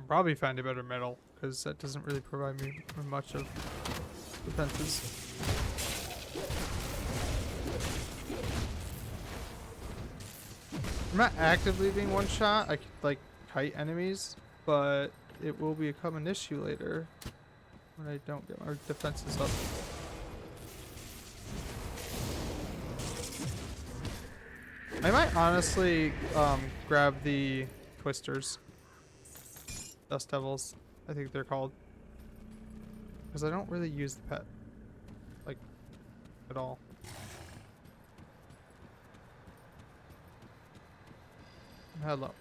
Probably find a better metal because that doesn't really provide me with much of defenses. I'm not actively being one shot. I could like kite enemies, but it will become an issue later when I don't get my defenses up. I might honestly grab the twisters. Dust Devils, I think they're called. Because I don't really use the pet. Like, at all. Hello.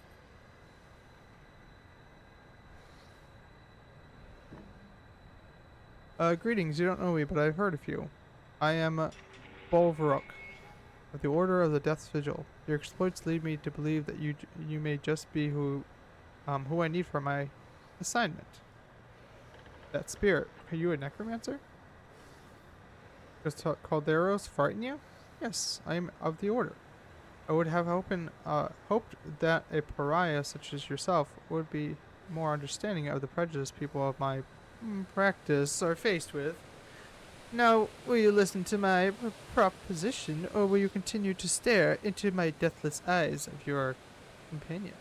Greetings, you don't know me, but I've heard of you. I am Bolvaruk, of the Order of the Death's Vigil. Your exploits lead me to believe that you may just be who I need for my assignment. That spirit, are you a necromancer? Does Calderos frighten you? Yes, I am of the order. I would have hoped that a pariah such as yourself would be more understanding of the prejudice people of my practice are faced with. Now, will you listen to my proposition, or will you continue to stare into my deathless eyes of your companion?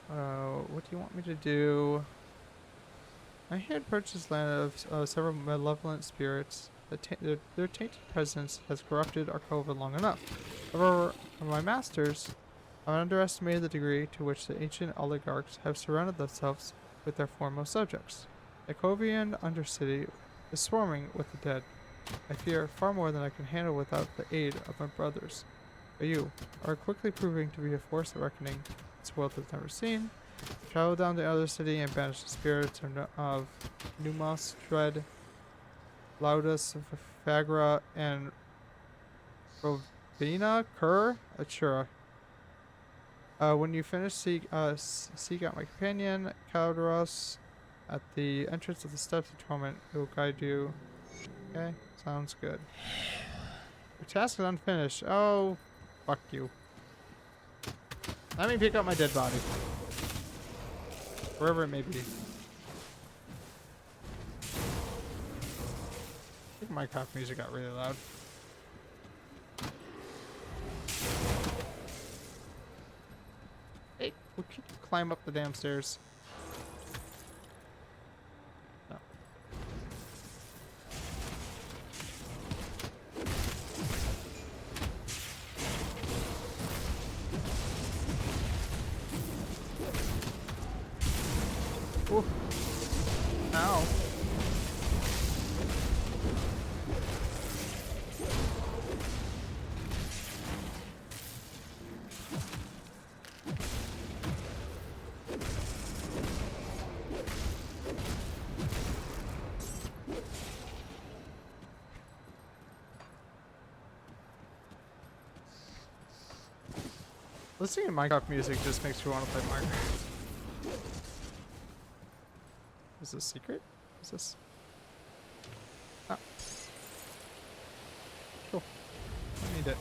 What do you want me to do? I had purchased land of several malevolent spirits. Their tainted presence has corrupted our coven long enough. However, my masters have underestimated the degree to which the ancient oligarchs have surrounded themselves with their foremost subjects. The Covian Undercity is swarming with the dead. I fear far more than I can handle without the aid of my brothers. But you are quickly proving to be a force of reckoning this world has never seen. Travel down to the other city and banish the spirits of Numas, Dread, Laudus, Fagra, and Rovina, Kerr, Achura. When you finish, seek out my companion, Calderos, at the entrance of the steps of torment. It will guide you. Okay, sounds good. Your task is unfinished. Oh, fuck you. Let me pick up my dead body. Wherever it may be. I think Minecraft music got really loud. Hey, we can climb up the damn stairs. No. Ooh. Ow. Listening to Minecraft music just makes me want to play Minecraft. Is this secret? Is this? Ah. Cool. I need it.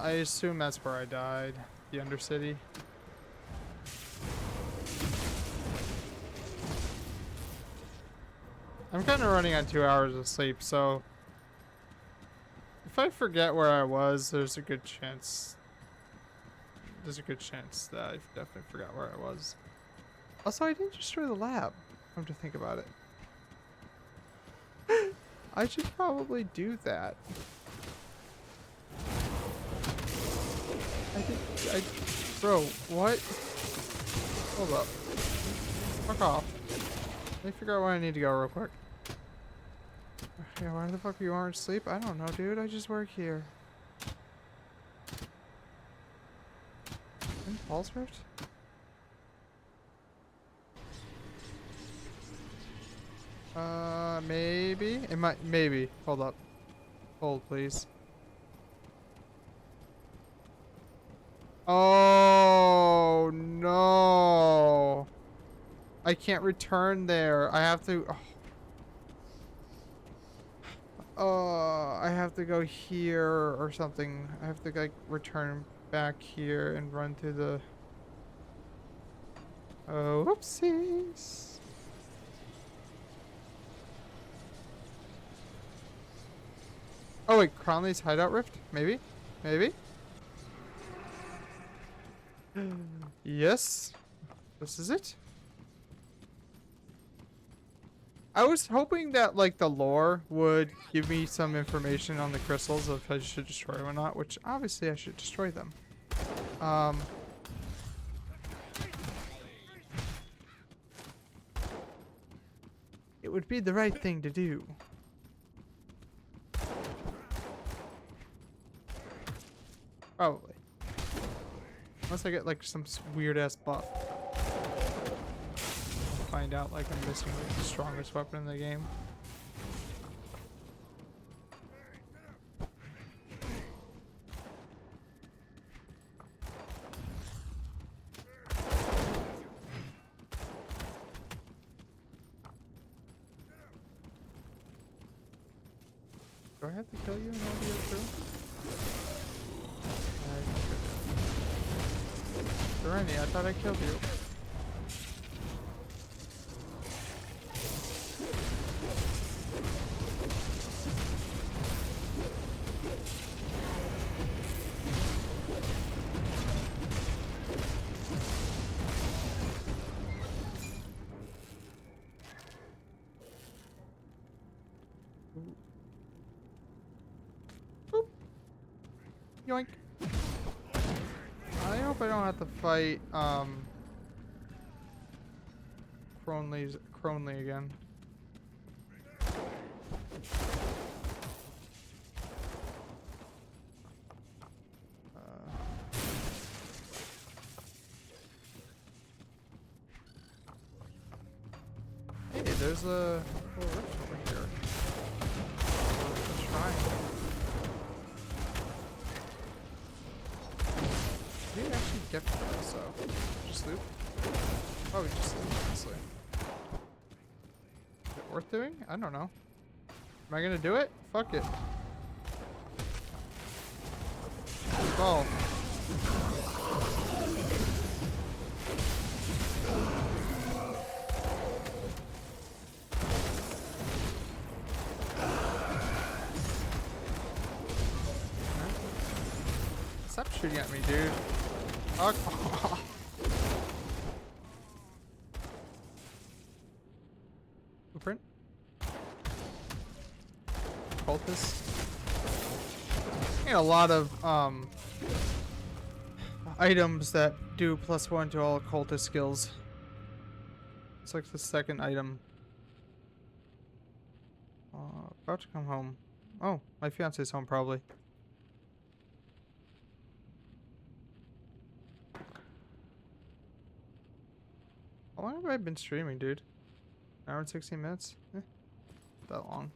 I assume that's where I died. The Undercity. I'm kind of running on 2 hours of sleep, so if I forget where I was, there's a good chance. There's a good chance that I definitely forgot where I was. Also, I didn't destroy the lab. Come to think about it. I should probably do that. Bro, what? Hold up. Fuck off. Let me figure out where I need to go real quick. Yeah, why the fuck are you orange sleep? I don't know, dude. I just work here. Pulse rift? Maybe? It might, maybe. Hold up. Hold, please. Oh, no. I can't return there. I have to... I have to go here or something. I have to, like, return back here and run through the... Oh, whoopsies. Oh, wait. Cronley's hideout rift? Maybe? Maybe? Yes. This is it. I was hoping that, like, the lore would give me some information on the crystals if I should destroy them or not, which obviously I should destroy them. It would be the right thing to do. Probably. Unless I get, like, some weird-ass buff. Find out, like, I'm missing, like, the strongest weapon in the game. Do I have to kill you in order to get through? Serenity, I thought I killed you. Yoink. I hope I don't have to fight, Cronley again. Hey, there's a little rift over here. Or a shrine. Did we actually get from this, though? Just loot? Oh, we just loot, honestly. Is it worth doing? I don't know. Am I gonna do it? Fuck it. Oh. Stop shooting at me, dude. Oh. Blueprint? Cultist? And a lot of items that do +1 to all cultist skills. It's like the second item. About to come home. Oh, my fiance's home probably. How long have I been streaming, dude? An hour and 16 minutes? That long.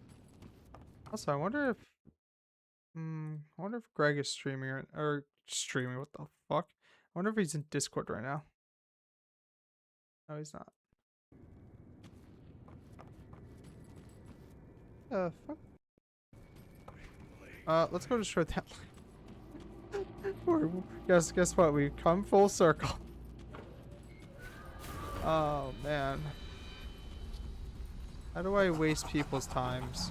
Also, I wonder if Greg is streaming or streaming. What the fuck? I wonder if he's in Discord right now. No, he's not. Fuck. Let's go destroy that. Guess what? We've come full circle. Oh man. How do I waste people's times?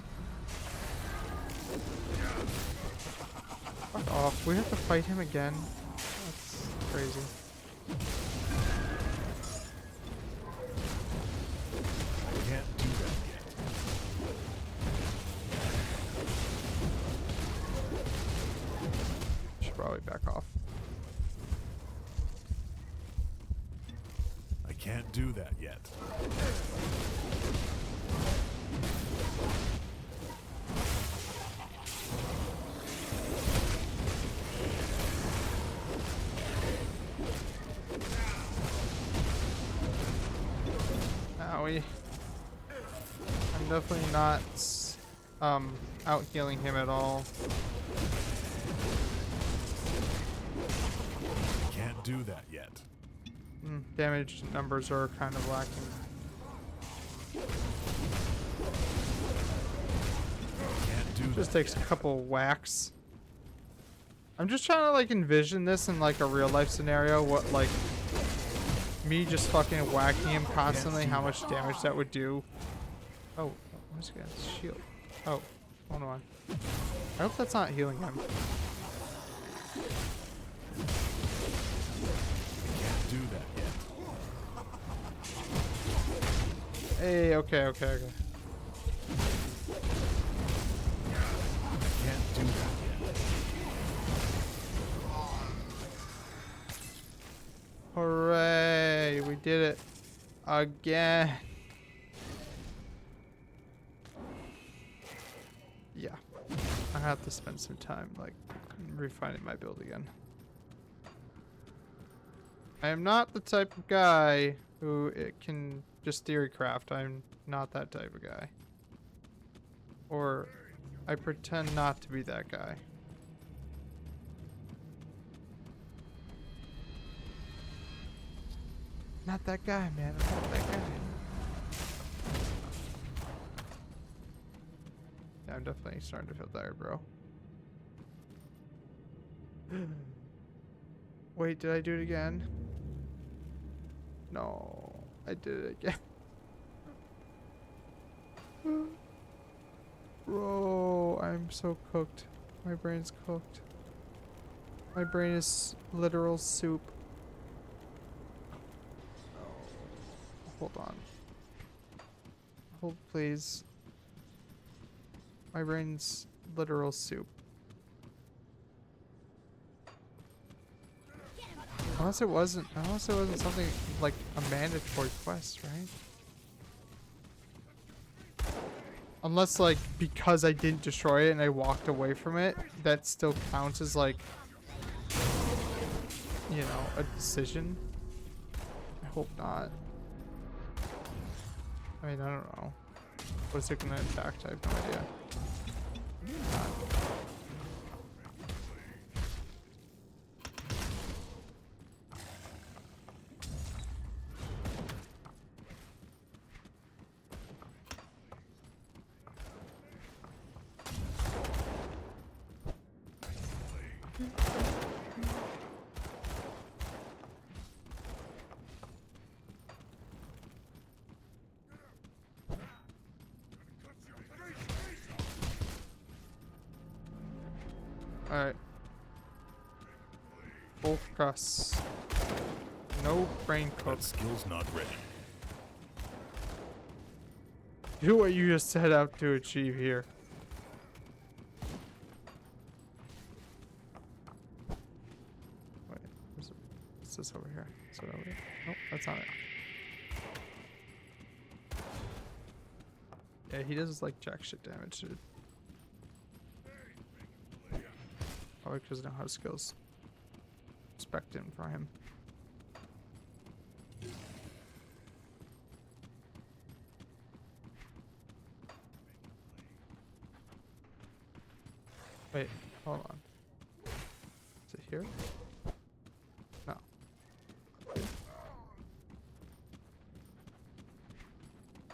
Fuck off. We have to fight him again. That's crazy. I can't do that yet. Should probably back off. I can't do that yet. Owie. I'm definitely not out healing him at all. I can't do that yet. Damage numbers are kind of lacking. Can't do Just that takes a yet. couple whacks. I'm just trying to like envision this in like a real life scenario. What like me just fucking whacking him constantly, how much damage that would do. Oh, what's he got? Shield. Oh, hold on. I hope that's not healing him. Can't do that yet. Hey, okay. Can't do that yet. Hooray, we did it again. Yeah, I have to spend some time like refining my build again. I am not the type of guy who it can just theory craft. I'm not that type of guy. Or I pretend not to be that guy. Not that guy, man. I'm not that guy. Yeah, I'm definitely starting to feel tired, bro. Wait, did I do it again? No, I did it again. Bro, I'm so cooked. My brain's cooked. My brain is literal soup. Hold on. Hold, please. My brain's literal soup. Unless it wasn't something like a mandatory quest, right? Unless, like, because I didn't destroy it and I walked away from it, that still counts as, like, you know, a decision. I hope not. I mean, I don't know. What's it gonna attack? I have no idea. Alright. Focus. No brain cook. That skill's not ready. Do what you just set out to achieve here. Wait, what's this over here? Is it over here? Nope, that's not it. Yeah, he does like jack shit damage, dude. Probably because I don't have skills. Respect him for him. Wait, hold on. Is it here? No.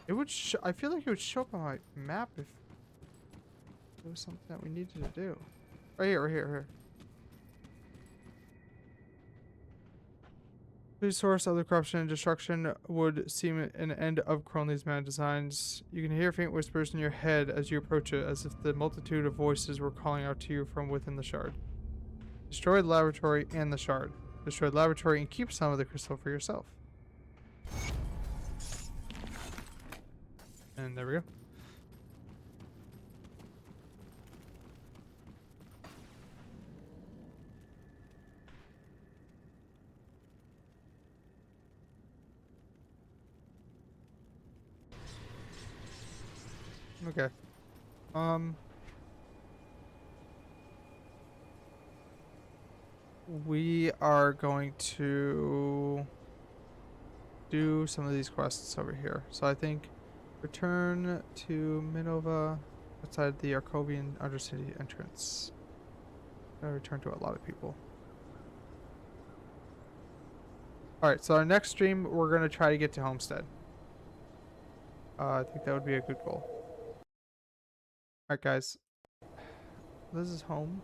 It would I feel like it would show up on my map if there was something that we needed to do. Right here, right here, right here. Resource, other corruption and destruction would seem an end of Cronley's mad designs. You can hear faint whispers in your head as you approach it, as if the multitude of voices were calling out to you from within the shard. Destroy the laboratory and the shard. Destroy the laboratory and keep some of the crystal for yourself. And there we go. Okay. We are going to do some of these quests over here. So I think return to Minova outside the Arcovian Undercity entrance. I return to a lot of people. Alright, so our next stream, we're going to try to get to Homestead. I think that would be a good goal. Alright guys, this is home.